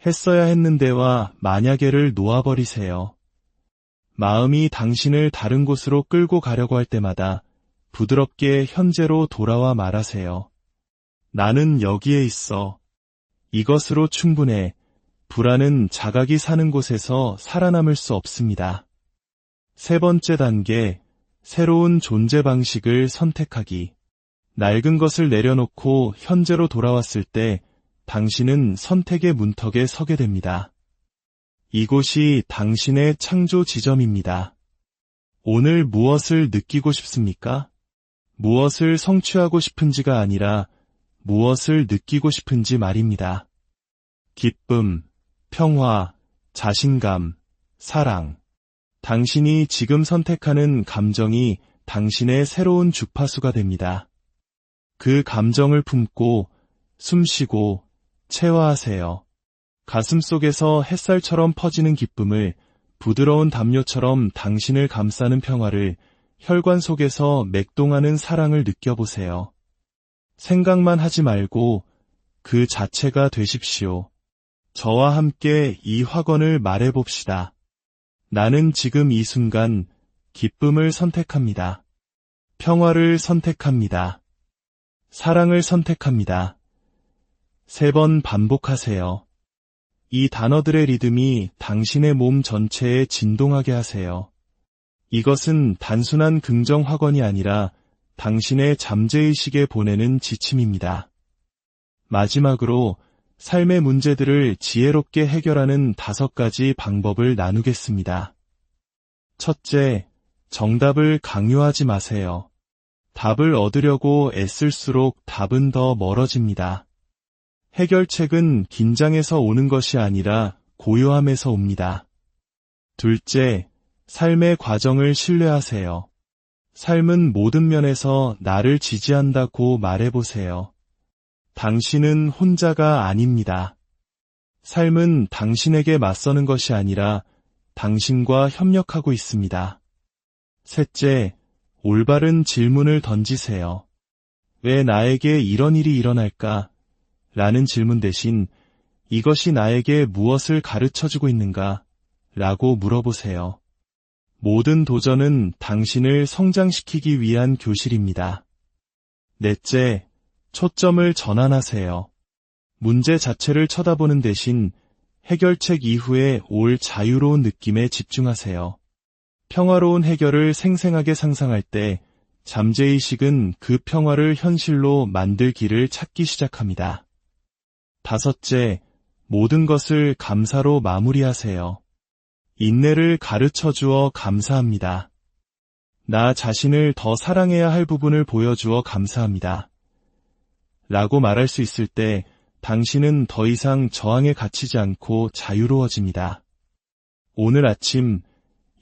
했어야 했는데와 만약에를 놓아버리세요. 마음이 당신을 다른 곳으로 끌고 가려고 할 때마다 부드럽게 현재로 돌아와 말하세요. 나는 여기에 있어. 이것으로 충분해. 불안은 자각이 사는 곳에서 살아남을 수 없습니다. 세 번째 단계, 새로운 존재 방식을 선택하기. 낡은 것을 내려놓고 현재로 돌아왔을 때 당신은 선택의 문턱에 서게 됩니다. 이곳이 당신의 창조 지점입니다. 오늘 무엇을 느끼고 싶습니까? 무엇을 성취하고 싶은지가 아니라 무엇을 느끼고 싶은지 말입니다. 기쁨, 평화, 자신감, 사랑. 당신이 지금 선택하는 감정이 당신의 새로운 주파수가 됩니다. 그 감정을 품고 숨쉬고 체화하세요. 가슴속에서 햇살처럼 퍼지는 기쁨을, 부드러운 담요처럼 당신을 감싸는 평화를, 혈관 속에서 맥동하는 사랑을 느껴보세요. 생각만 하지 말고 그 자체가 되십시오. 저와 함께 이 확언을 말해봅시다. 나는 지금 이 순간 기쁨을 선택합니다. 평화를 선택합니다. 사랑을 선택합니다. 3번 반복하세요. 이 단어들의 리듬이 당신의 몸 전체에 진동하게 하세요. 이것은 단순한 긍정 확언이 아니라 당신의 잠재의식에 보내는 지침입니다. 마지막으로 삶의 문제들을 지혜롭게 해결하는 5가지 방법을 나누겠습니다. 첫째, 정답을 강요하지 마세요. 답을 얻으려고 애쓸수록 답은 더 멀어집니다. 해결책은 긴장에서 오는 것이 아니라 고요함에서 옵니다. 둘째, 삶의 과정을 신뢰하세요. 삶은 모든 면에서 나를 지지한다고 말해보세요. 당신은 혼자가 아닙니다. 삶은 당신에게 맞서는 것이 아니라 당신과 협력하고 있습니다. 셋째, 올바른 질문을 던지세요. 왜 나에게 이런 일이 일어날까? 라는 질문 대신 이것이 나에게 무엇을 가르쳐주고 있는가? 라고 물어보세요. 모든 도전은 당신을 성장시키기 위한 교실입니다. 넷째, 초점을 전환하세요. 문제 자체를 쳐다보는 대신 해결책 이후에 올 자유로운 느낌에 집중하세요. 평화로운 해결을 생생하게 상상할 때 잠재의식은 그 평화를 현실로 만들 길을 찾기 시작합니다. 다섯째, 모든 것을 감사로 마무리하세요. 인내를 가르쳐 주어 감사합니다. 나 자신을 더 사랑해야 할 부분을 보여주어 감사합니다. 라고 말할 수 있을 때 당신은 더 이상 저항에 갇히지 않고 자유로워집니다. 오늘 아침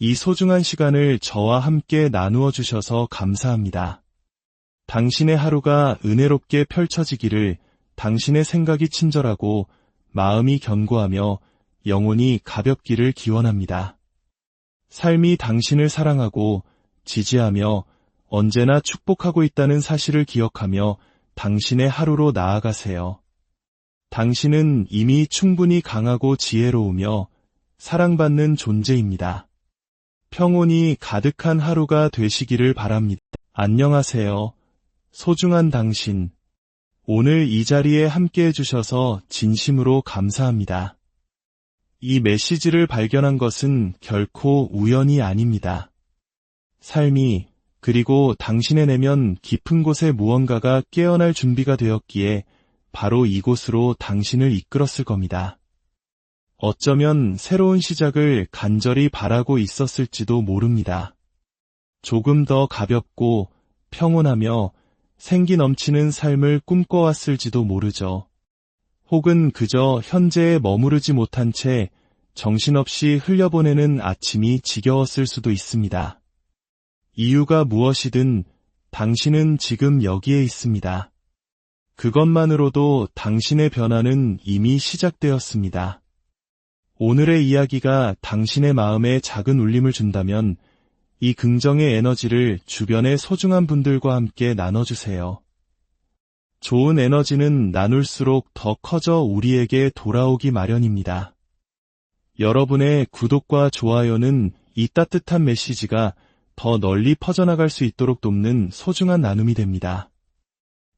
이 소중한 시간을 저와 함께 나누어 주셔서 감사합니다. 당신의 하루가 은혜롭게 펼쳐지기를 당신의 생각이 친절하고 마음이 견고하며 영혼이 가볍기를 기원합니다. 삶이 당신을 사랑하고 지지하며 언제나 축복하고 있다는 사실을 기억하며 당신의 하루로 나아가세요. 당신은 이미 충분히 강하고 지혜로우며 사랑받는 존재입니다. 평온이 가득한 하루가 되시기를 바랍니다. 안녕하세요. 소중한 당신. 오늘 이 자리에 함께 해주셔서 진심으로 감사합니다. 이 메시지를 발견한 것은 결코 우연이 아닙니다. 삶이 그리고 당신의 내면 깊은 곳에 무언가가 깨어날 준비가 되었기에 바로 이곳으로 당신을 이끌었을 겁니다. 어쩌면 새로운 시작을 간절히 바라고 있었을지도 모릅니다. 조금 더 가볍고 평온하며 생기 넘치는 삶을 꿈꿔왔을지도 모르죠. 혹은 그저 현재에 머무르지 못한 채 정신없이 흘려보내는 아침이 지겨웠을 수도 있습니다. 이유가 무엇이든 당신은 지금 여기에 있습니다. 그것만으로도 당신의 변화는 이미 시작되었습니다. 오늘의 이야기가 당신의 마음에 작은 울림을 준다면 이 긍정의 에너지를 주변의 소중한 분들과 함께 나눠주세요. 좋은 에너지는 나눌수록 더 커져 우리에게 돌아오기 마련입니다. 여러분의 구독과 좋아요는 이 따뜻한 메시지가 더 널리 퍼져나갈 수 있도록 돕는 소중한 나눔이 됩니다.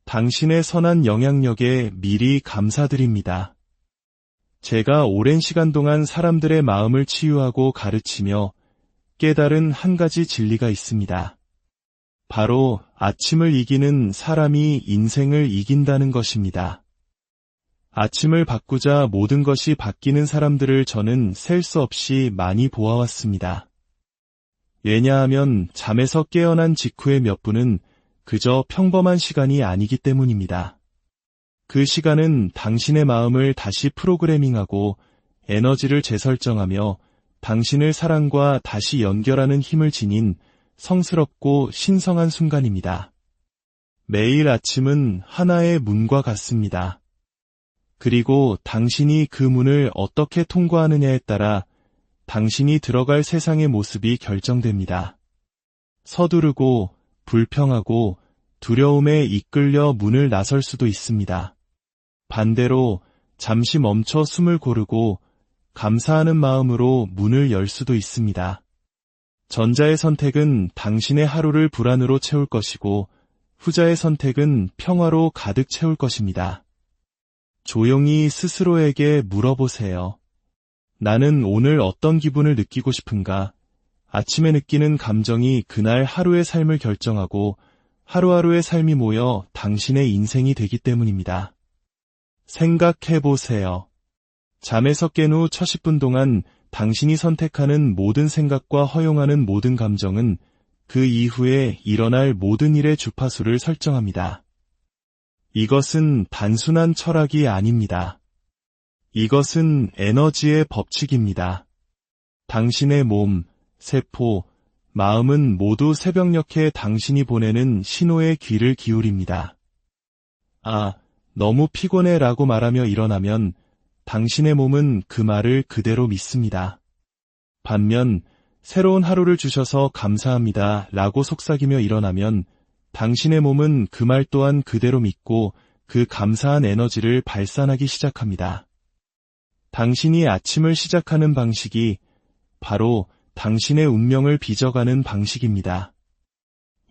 당신의 선한 영향력에 미리 감사드립니다. 제가 오랜 시간 동안 사람들의 마음을 치유하고 가르치며 깨달은 한 가지 진리가 있습니다. 바로 아침을 이기는 사람이 인생을 이긴다는 것입니다. 아침을 바꾸자 모든 것이 바뀌는 사람들을 저는 셀 수 없이 많이 보아왔습니다. 왜냐하면 잠에서 깨어난 직후의 몇 분은 그저 평범한 시간이 아니기 때문입니다. 그 시간은 당신의 마음을 다시 프로그래밍하고 에너지를 재설정하며 당신을 사랑과 다시 연결하는 힘을 지닌 성스럽고 신성한 순간입니다. 매일 아침은 하나의 문과 같습니다. 그리고 당신이 그 문을 어떻게 통과하느냐에 따라 당신이 들어갈 세상의 모습이 결정됩니다. 서두르고 불평하고 두려움에 이끌려 문을 나설 수도 있습니다. 반대로 잠시 멈춰 숨을 고르고 감사하는 마음으로 문을 열 수도 있습니다. 전자의 선택은 당신의 하루를 불안으로 채울 것이고 후자의 선택은 평화로 가득 채울 것입니다. 조용히 스스로에게 물어보세요. 나는 오늘 어떤 기분을 느끼고 싶은가? 아침에 느끼는 감정이 그날 하루의 삶을 결정하고 하루하루의 삶이 모여 당신의 인생이 되기 때문입니다. 생각해보세요. 잠에서 깬 후 첫 10분 동안 당신이 선택하는 모든 생각과 허용하는 모든 감정은 그 이후에 일어날 모든 일의 주파수를 설정합니다. 이것은 단순한 철학이 아닙니다. 이것은 에너지의 법칙입니다. 당신의 몸, 세포, 마음은 모두 새벽녘에 당신이 보내는 신호에 귀를 기울입니다. 아, 너무 피곤해 라고 말하며 일어나면 당신의 몸은 그 말을 그대로 믿습니다. 반면 새로운 하루를 주셔서 감사합니다 라고 속삭이며 일어나면 당신의 몸은 그 말 또한 그대로 믿고 그 감사한 에너지를 발산하기 시작합니다. 당신이 아침을 시작하는 방식이 바로 당신의 운명을 빚어가는 방식입니다.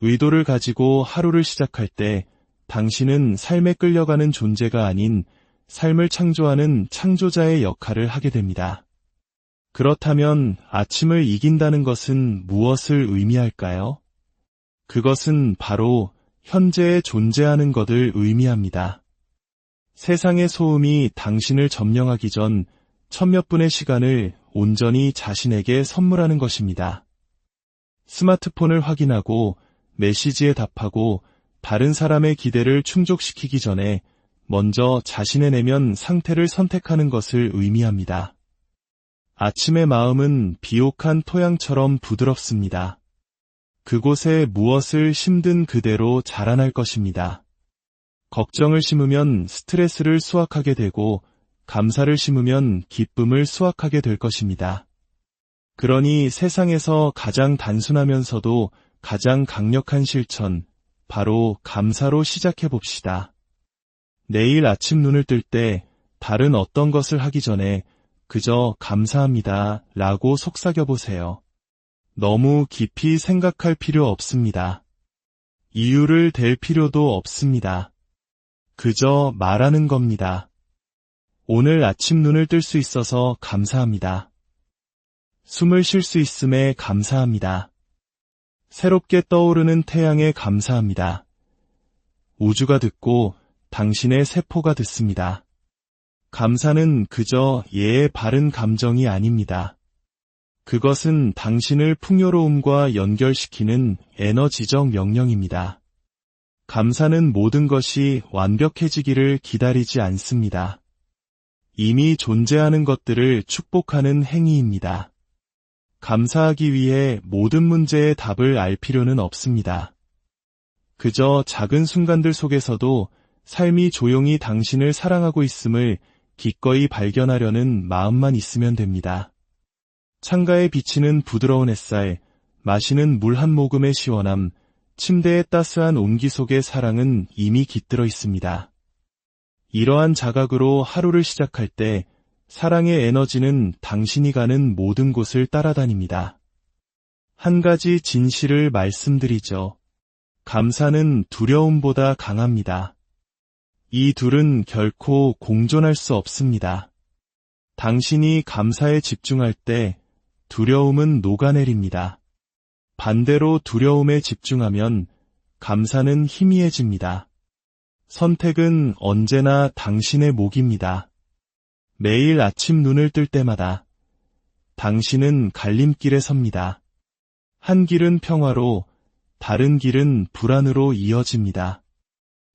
의도를 가지고 하루를 시작할 때 당신은 삶에 끌려가는 존재가 아닌 삶을 창조하는 창조자의 역할을 하게 됩니다. 그렇다면 아침을 이긴다는 것은 무엇을 의미할까요? 그것은 바로 현재에 존재하는 것을 의미합니다. 세상의 소음이 당신을 점령하기 전 천몇 분의 시간을 온전히 자신에게 선물하는 것입니다. 스마트폰을 확인하고 메시지에 답하고 다른 사람의 기대를 충족시키기 전에 먼저 자신의 내면 상태를 선택하는 것을 의미합니다. 아침의 마음은 비옥한 토양처럼 부드럽습니다. 그곳에 무엇을 심든 그대로 자라날 것입니다. 걱정을 심으면 스트레스를 수확하게 되고 감사를 심으면 기쁨을 수확하게 될 것입니다. 그러니 세상에서 가장 단순하면서도 가장 강력한 실천, 바로 감사로 시작해 봅시다. 내일 아침 눈을 뜰 때 다른 어떤 것을 하기 전에 그저 감사합니다 라고 속삭여 보세요. 너무 깊이 생각할 필요 없습니다. 이유를 댈 필요도 없습니다. 그저 말하는 겁니다. 오늘 아침 눈을 뜰 수 있어서 감사합니다. 숨을 쉴 수 있음에 감사합니다. 새롭게 떠오르는 태양에 감사합니다. 우주가 듣고 당신의 세포가 듣습니다. 감사는 그저 예의 바른 감정이 아닙니다. 그것은 당신을 풍요로움과 연결시키는 에너지적 명령입니다. 감사는 모든 것이 완벽해지기를 기다리지 않습니다. 이미 존재하는 것들을 축복하는 행위입니다. 감사하기 위해 모든 문제의 답을 알 필요는 없습니다. 그저 작은 순간들 속에서도 삶이 조용히 당신을 사랑하고 있음을 기꺼이 발견하려는 마음만 있으면 됩니다. 창가에 비치는 부드러운 햇살, 마시는 물 한 모금의 시원함, 침대의 따스한 온기 속의 사랑은 이미 깃들어 있습니다. 이러한 자각으로 하루를 시작할 때 사랑의 에너지는 당신이 가는 모든 곳을 따라다닙니다. 한 가지 진실을 말씀드리죠. 감사는 두려움보다 강합니다. 이 둘은 결코 공존할 수 없습니다. 당신이 감사에 집중할 때 두려움은 녹아내립니다. 반대로 두려움에 집중하면 감사는 희미해집니다. 선택은 언제나 당신의 몫입니다. 매일 아침 눈을 뜰 때마다 당신은 갈림길에 섭니다. 한 길은 평화로, 다른 길은 불안으로 이어집니다.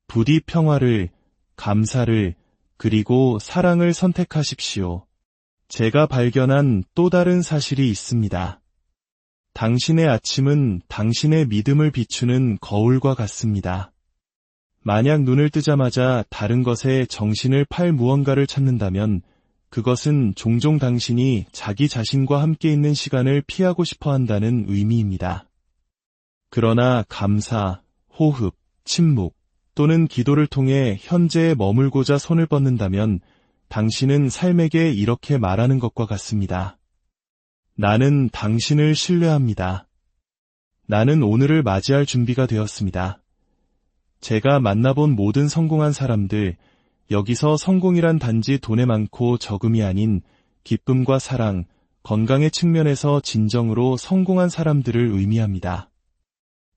부디 평화를, 감사를, 그리고 사랑을 선택하십시오. 제가 발견한 또 다른 사실이 있습니다. 당신의 아침은 당신의 믿음을 비추는 거울과 같습니다. 만약 눈을 뜨자마자 다른 것에 정신을 팔 무언가를 찾는다면 그것은 종종 당신이 자기 자신과 함께 있는 시간을 피하고 싶어 한다는 의미입니다. 그러나 감사, 호흡, 침묵 또는 기도를 통해 현재에 머물고자 손을 뻗는다면 당신은 삶에게 이렇게 말하는 것과 같습니다. 나는 당신을 신뢰합니다. 나는 오늘을 맞이할 준비가 되었습니다. 제가 만나본 모든 성공한 사람들, 여기서 성공이란 단지 돈에 많고 적음이 아닌 기쁨과 사랑, 건강의 측면에서 진정으로 성공한 사람들을 의미합니다.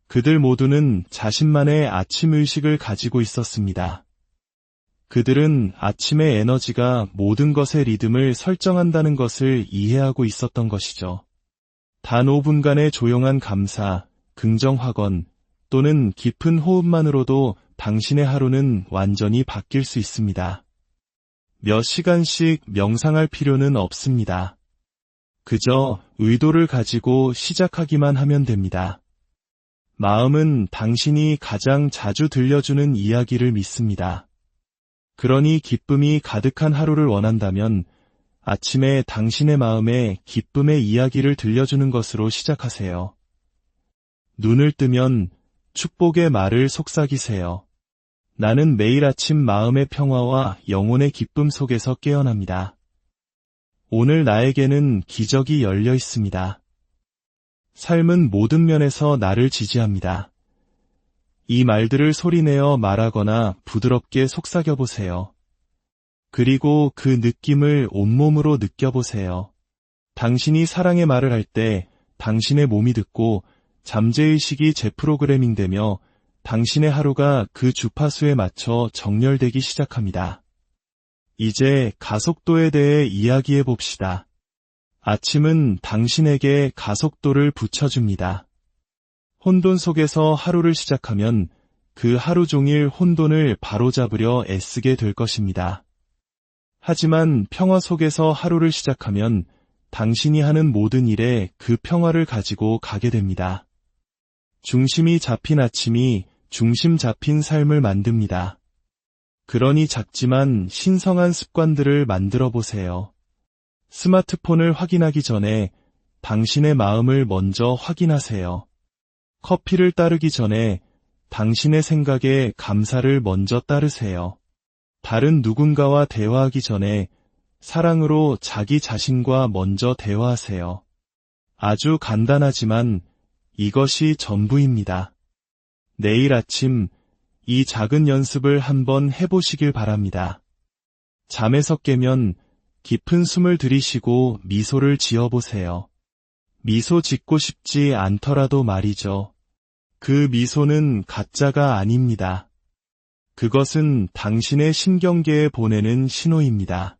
그들 모두는 자신만의 아침 의식을 가지고 있었습니다. 그들은 아침의 에너지가 모든 것의 리듬을 설정한다는 것을 이해하고 있었던 것이죠. 단 5분간의 조용한 감사, 긍정 확언 또는 깊은 호흡만으로도 당신의 하루는 완전히 바뀔 수 있습니다. 몇 시간씩 명상할 필요는 없습니다. 그저 의도를 가지고 시작하기만 하면 됩니다. 마음은 당신이 가장 자주 들려주는 이야기를 믿습니다. 그러니 기쁨이 가득한 하루를 원한다면 아침에 당신의 마음에 기쁨의 이야기를 들려주는 것으로 시작하세요. 눈을 뜨면 축복의 말을 속삭이세요. 나는 매일 아침 마음의 평화와 영혼의 기쁨 속에서 깨어납니다. 오늘 나에게는 기적이 열려 있습니다. 삶은 모든 면에서 나를 지지합니다. 이 말들을 소리내어 말하거나 부드럽게 속삭여보세요. 그리고 그 느낌을 온몸으로 느껴보세요. 당신이 사랑의 말을 할 때 당신의 몸이 듣고 잠재의식이 재프로그래밍되며 당신의 하루가 그 주파수에 맞춰 정렬되기 시작합니다. 이제 가속도에 대해 이야기해 봅시다. 아침은 당신에게 가속도를 붙여줍니다. 혼돈 속에서 하루를 시작하면 그 하루 종일 혼돈을 바로잡으려 애쓰게 될 것입니다. 하지만 평화 속에서 하루를 시작하면 당신이 하는 모든 일에 그 평화를 가지고 가게 됩니다. 중심이 잡힌 아침이 중심 잡힌 삶을 만듭니다. 그러니 작지만 신성한 습관들을 만들어 보세요. 스마트폰을 확인하기 전에 당신의 마음을 먼저 확인하세요. 커피를 따르기 전에 당신의 생각에 감사를 먼저 따르세요. 다른 누군가와 대화하기 전에 사랑으로 자기 자신과 먼저 대화하세요. 아주 간단하지만 이것이 전부입니다. 내일 아침 이 작은 연습을 한번 해보시길 바랍니다. 잠에서 깨면 깊은 숨을 들이쉬고 미소를 지어보세요. 미소 짓고 싶지 않더라도 말이죠. 그 미소는 가짜가 아닙니다. 그것은 당신의 신경계에 보내는 신호입니다.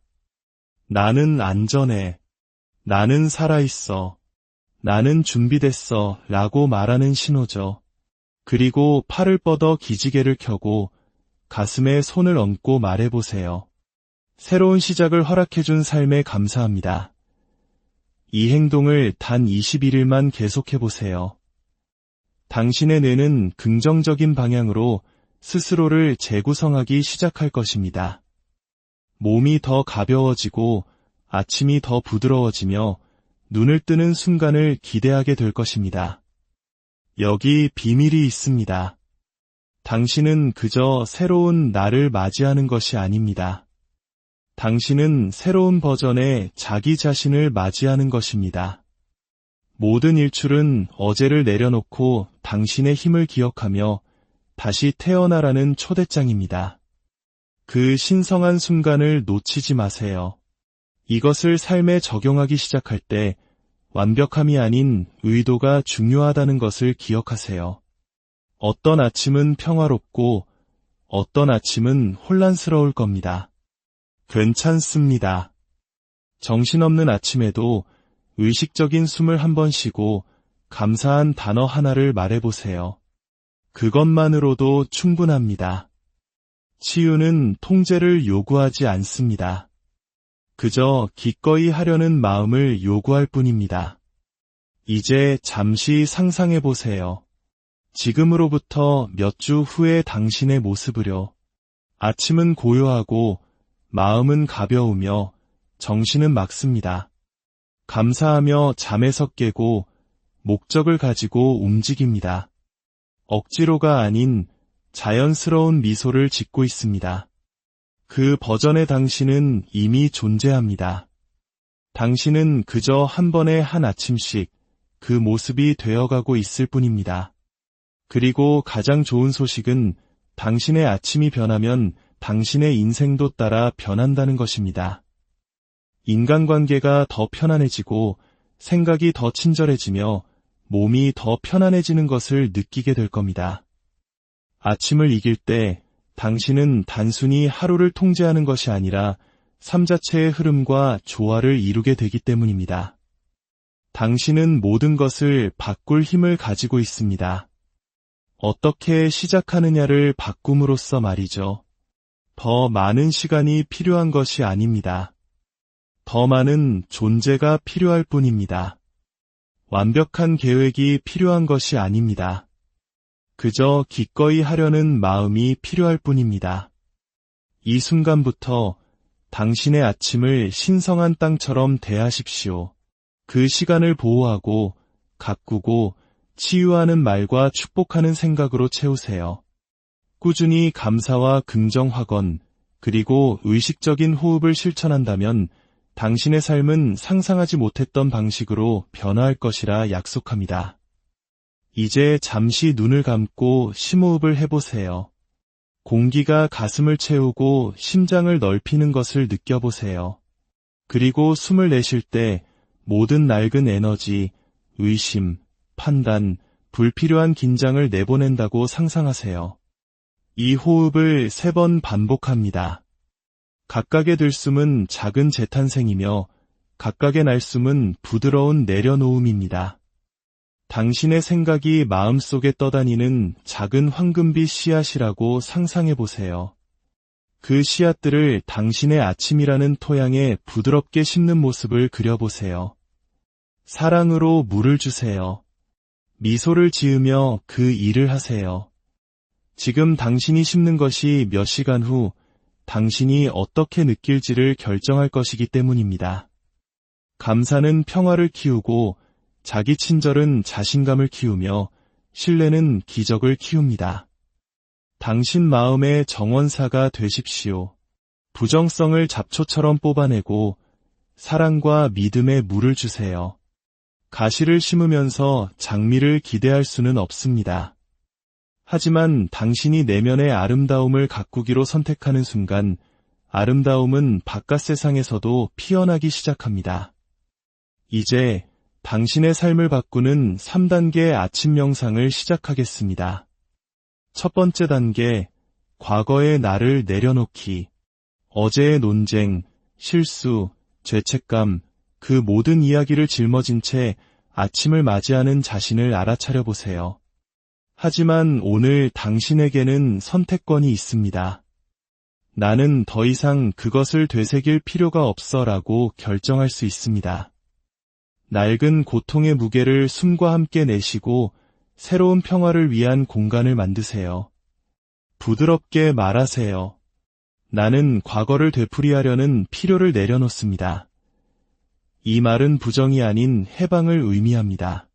나는 안전해. 나는 살아있어. 나는 준비됐어 라고 말하는 신호죠. 그리고 팔을 뻗어 기지개를 켜고 가슴에 손을 얹고 말해보세요. 새로운 시작을 허락해준 삶에 감사합니다. 이 행동을 단 21일만 계속해보세요. 당신의 뇌는 긍정적인 방향으로 스스로를 재구성하기 시작할 것입니다. 몸이 더 가벼워지고 아침이 더 부드러워지며 눈을 뜨는 순간을 기대하게 될 것입니다. 여기 비밀이 있습니다. 당신은 그저 새로운 나를 맞이하는 것이 아닙니다. 당신은 새로운 버전의 자기 자신을 맞이하는 것입니다. 모든 일출은 어제를 내려놓고 당신의 힘을 기억하며 다시 태어나라는 초대장입니다. 그 신성한 순간을 놓치지 마세요. 이것을 삶에 적용하기 시작할 때 완벽함이 아닌 의도가 중요하다는 것을 기억하세요. 어떤 아침은 평화롭고 어떤 아침은 혼란스러울 겁니다. 괜찮습니다. 정신없는 아침에도 의식적인 숨을 한번 쉬고 감사한 단어 하나를 말해보세요. 그것만으로도 충분합니다. 치유는 통제를 요구하지 않습니다. 그저 기꺼이 하려는 마음을 요구할 뿐입니다. 이제 잠시 상상해보세요. 지금으로부터 몇 주 후의 당신의 모습을요. 아침은 고요하고 마음은 가벼우며 정신은 맑습니다. 감사하며 잠에서 깨고 목적을 가지고 움직입니다. 억지로가 아닌 자연스러운 미소를 짓고 있습니다. 그 버전의 당신은 이미 존재합니다. 당신은 그저 한 번에 한 아침씩 그 모습이 되어가고 있을 뿐입니다. 그리고 가장 좋은 소식은 당신의 아침이 변하면 당신의 인생도 따라 변한다는 것입니다. 인간관계가 더 편안해지고 생각이 더 친절해지며 몸이 더 편안해지는 것을 느끼게 될 겁니다. 아침을 이길 때 당신은 단순히 하루를 통제하는 것이 아니라 삶 자체의 흐름과 조화를 이루게 되기 때문입니다. 당신은 모든 것을 바꿀 힘을 가지고 있습니다. 어떻게 시작하느냐를 바꿈으로써 말이죠. 더 많은 시간이 필요한 것이 아닙니다. 더 많은 존재가 필요할 뿐입니다. 완벽한 계획이 필요한 것이 아닙니다. 그저 기꺼이 하려는 마음이 필요할 뿐입니다. 이 순간부터 당신의 아침을 신성한 땅처럼 대하십시오. 그 시간을 보호하고 가꾸고 치유하는 말과 축복하는 생각으로 채우세요. 꾸준히 감사와 긍정 확언, 그리고 의식적인 호흡을 실천한다면 당신의 삶은 상상하지 못했던 방식으로 변화할 것이라 약속합니다. 이제 잠시 눈을 감고 심호흡을 해보세요. 공기가 가슴을 채우고 심장을 넓히는 것을 느껴보세요. 그리고 숨을 내쉴 때 모든 낡은 에너지, 의심, 판단, 불필요한 긴장을 내보낸다고 상상하세요. 이 호흡을 3번 반복합니다. 각각의 들숨은 작은 재탄생이며 각각의 날숨은 부드러운 내려놓음입니다. 당신의 생각이 마음속에 떠다니는 작은 황금빛 씨앗이라고 상상해 보세요. 그 씨앗들을 당신의 아침이라는 토양에 부드럽게 심는 모습을 그려보세요. 사랑으로 물을 주세요. 미소를 지으며 그 일을 하세요. 지금 당신이 심는 것이 몇 시간 후 당신이 어떻게 느낄지를 결정할 것이기 때문입니다. 감사는 평화를 키우고 자기 친절은 자신감을 키우며 신뢰는 기적을 키웁니다. 당신 마음의 정원사가 되십시오. 부정성을 잡초처럼 뽑아내고 사랑과 믿음에 물을 주세요. 가시를 심으면서 장미를 기대할 수는 없습니다. 하지만 당신이 내면의 아름다움을 가꾸기로 선택하는 순간 아름다움은 바깥 세상에서도 피어나기 시작합니다. 이제 당신의 삶을 바꾸는 3단계 아침 명상을 시작하겠습니다. 첫 번째 단계, 과거의 나를 내려놓기. 어제의 논쟁, 실수, 죄책감, 그 모든 이야기를 짊어진 채 아침을 맞이하는 자신을 알아차려 보세요. 하지만 오늘 당신에게는 선택권이 있습니다. 나는 더 이상 그것을 되새길 필요가 없어라고 결정할 수 있습니다. 낡은 고통의 무게를 숨과 함께 내쉬고 새로운 평화를 위한 공간을 만드세요. 부드럽게 말하세요. 나는 과거를 되풀이하려는 필요를 내려놓습니다. 이 말은 부정이 아닌 해방을 의미합니다.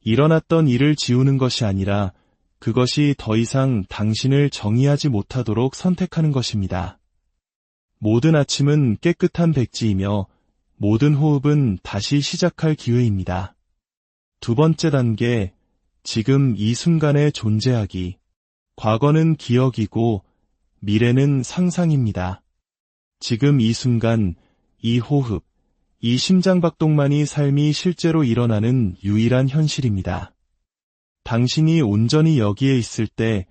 일어났던 일을 지우는 것이 아니라 그것이 더 이상 당신을 정의하지 못하도록 선택하는 것입니다. 모든 아침은 깨끗한 백지이며 모든 호흡은 다시 시작할 기회입니다. 두 번째 단계, 지금 이 순간에 존재하기. 과거는 기억이고 미래는 상상입니다. 지금 이 순간, 이 호흡, 이 심장박동만이 삶이 실제로 일어나는 유일한 현실입니다. 당신이 온전히 여기에 있을 때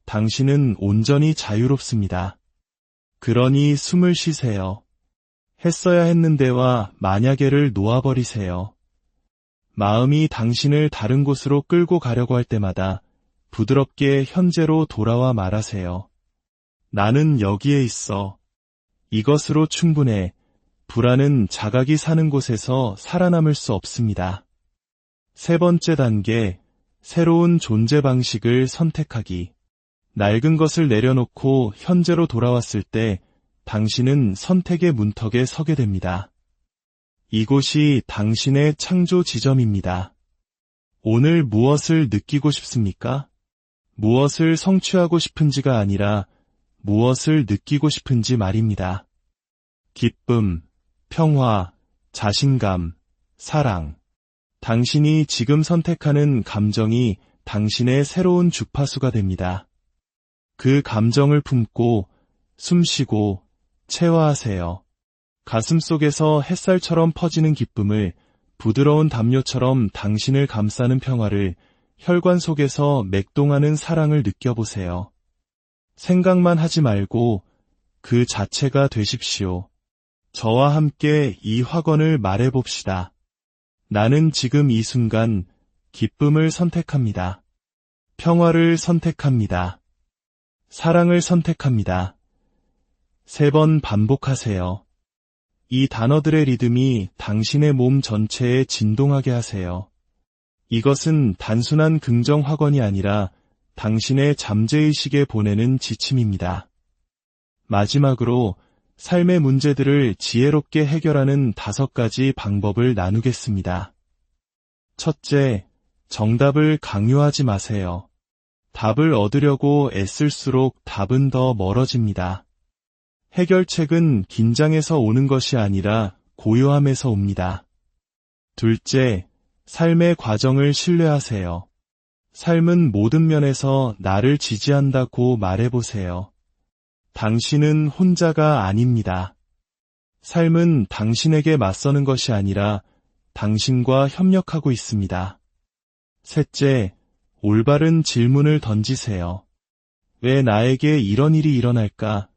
당신은 온전히 자유롭습니다. 그러니 숨을 쉬세요. 했어야 했는데와 만약에를 놓아버리세요. 마음이 당신을 다른 곳으로 끌고 가려고 할 때마다 부드럽게 현재로 돌아와 말하세요. 나는 여기에 있어. 이것으로 충분해. 불안은 자각이 사는 곳에서 살아남을 수 없습니다. 세 번째 단계, 새로운 존재 방식을 선택하기. 낡은 것을 내려놓고 현재로 돌아왔을 때 당신은 선택의 문턱에 서게 됩니다. 이곳이 당신의 창조 지점입니다. 오늘 무엇을 느끼고 싶습니까? 무엇을 성취하고 싶은지가 아니라 무엇을 느끼고 싶은지 말입니다. 기쁨, 평화, 자신감, 사랑. 당신이 지금 선택하는 감정이 당신의 새로운 주파수가 됩니다. 그 감정을 품고 숨쉬고 체화하세요. 가슴 속에서 햇살처럼 퍼지는 기쁨을, 부드러운 담요처럼 당신을 감싸는 평화를, 혈관 속에서 맥동하는 사랑을 느껴보세요. 생각만 하지 말고 그 자체가 되십시오. 저와 함께 이 확언을 말해봅시다. 나는 지금 이 순간 기쁨을 선택합니다. 평화를 선택합니다. 사랑을 선택합니다. 3번 반복하세요. 이 단어들의 리듬이 당신의 몸 전체에 진동하게 하세요. 이것은 단순한 긍정 확언이 아니라 당신의 잠재의식에 보내는 지침입니다. 마지막으로 삶의 문제들을 지혜롭게 해결하는 5가지 방법을 나누겠습니다. 첫째, 정답을 강요하지 마세요. 답을 얻으려고 애쓸수록 답은 더 멀어집니다. 해결책은 긴장에서 오는 것이 아니라 고요함에서 옵니다. 둘째, 삶의 과정을 신뢰하세요. 삶은 모든 면에서 나를 지지한다고 말해보세요. 당신은 혼자가 아닙니다. 삶은 당신에게 맞서는 것이 아니라 당신과 협력하고 있습니다. 셋째, 올바른 질문을 던지세요. 왜 나에게 이런 일이 일어날까?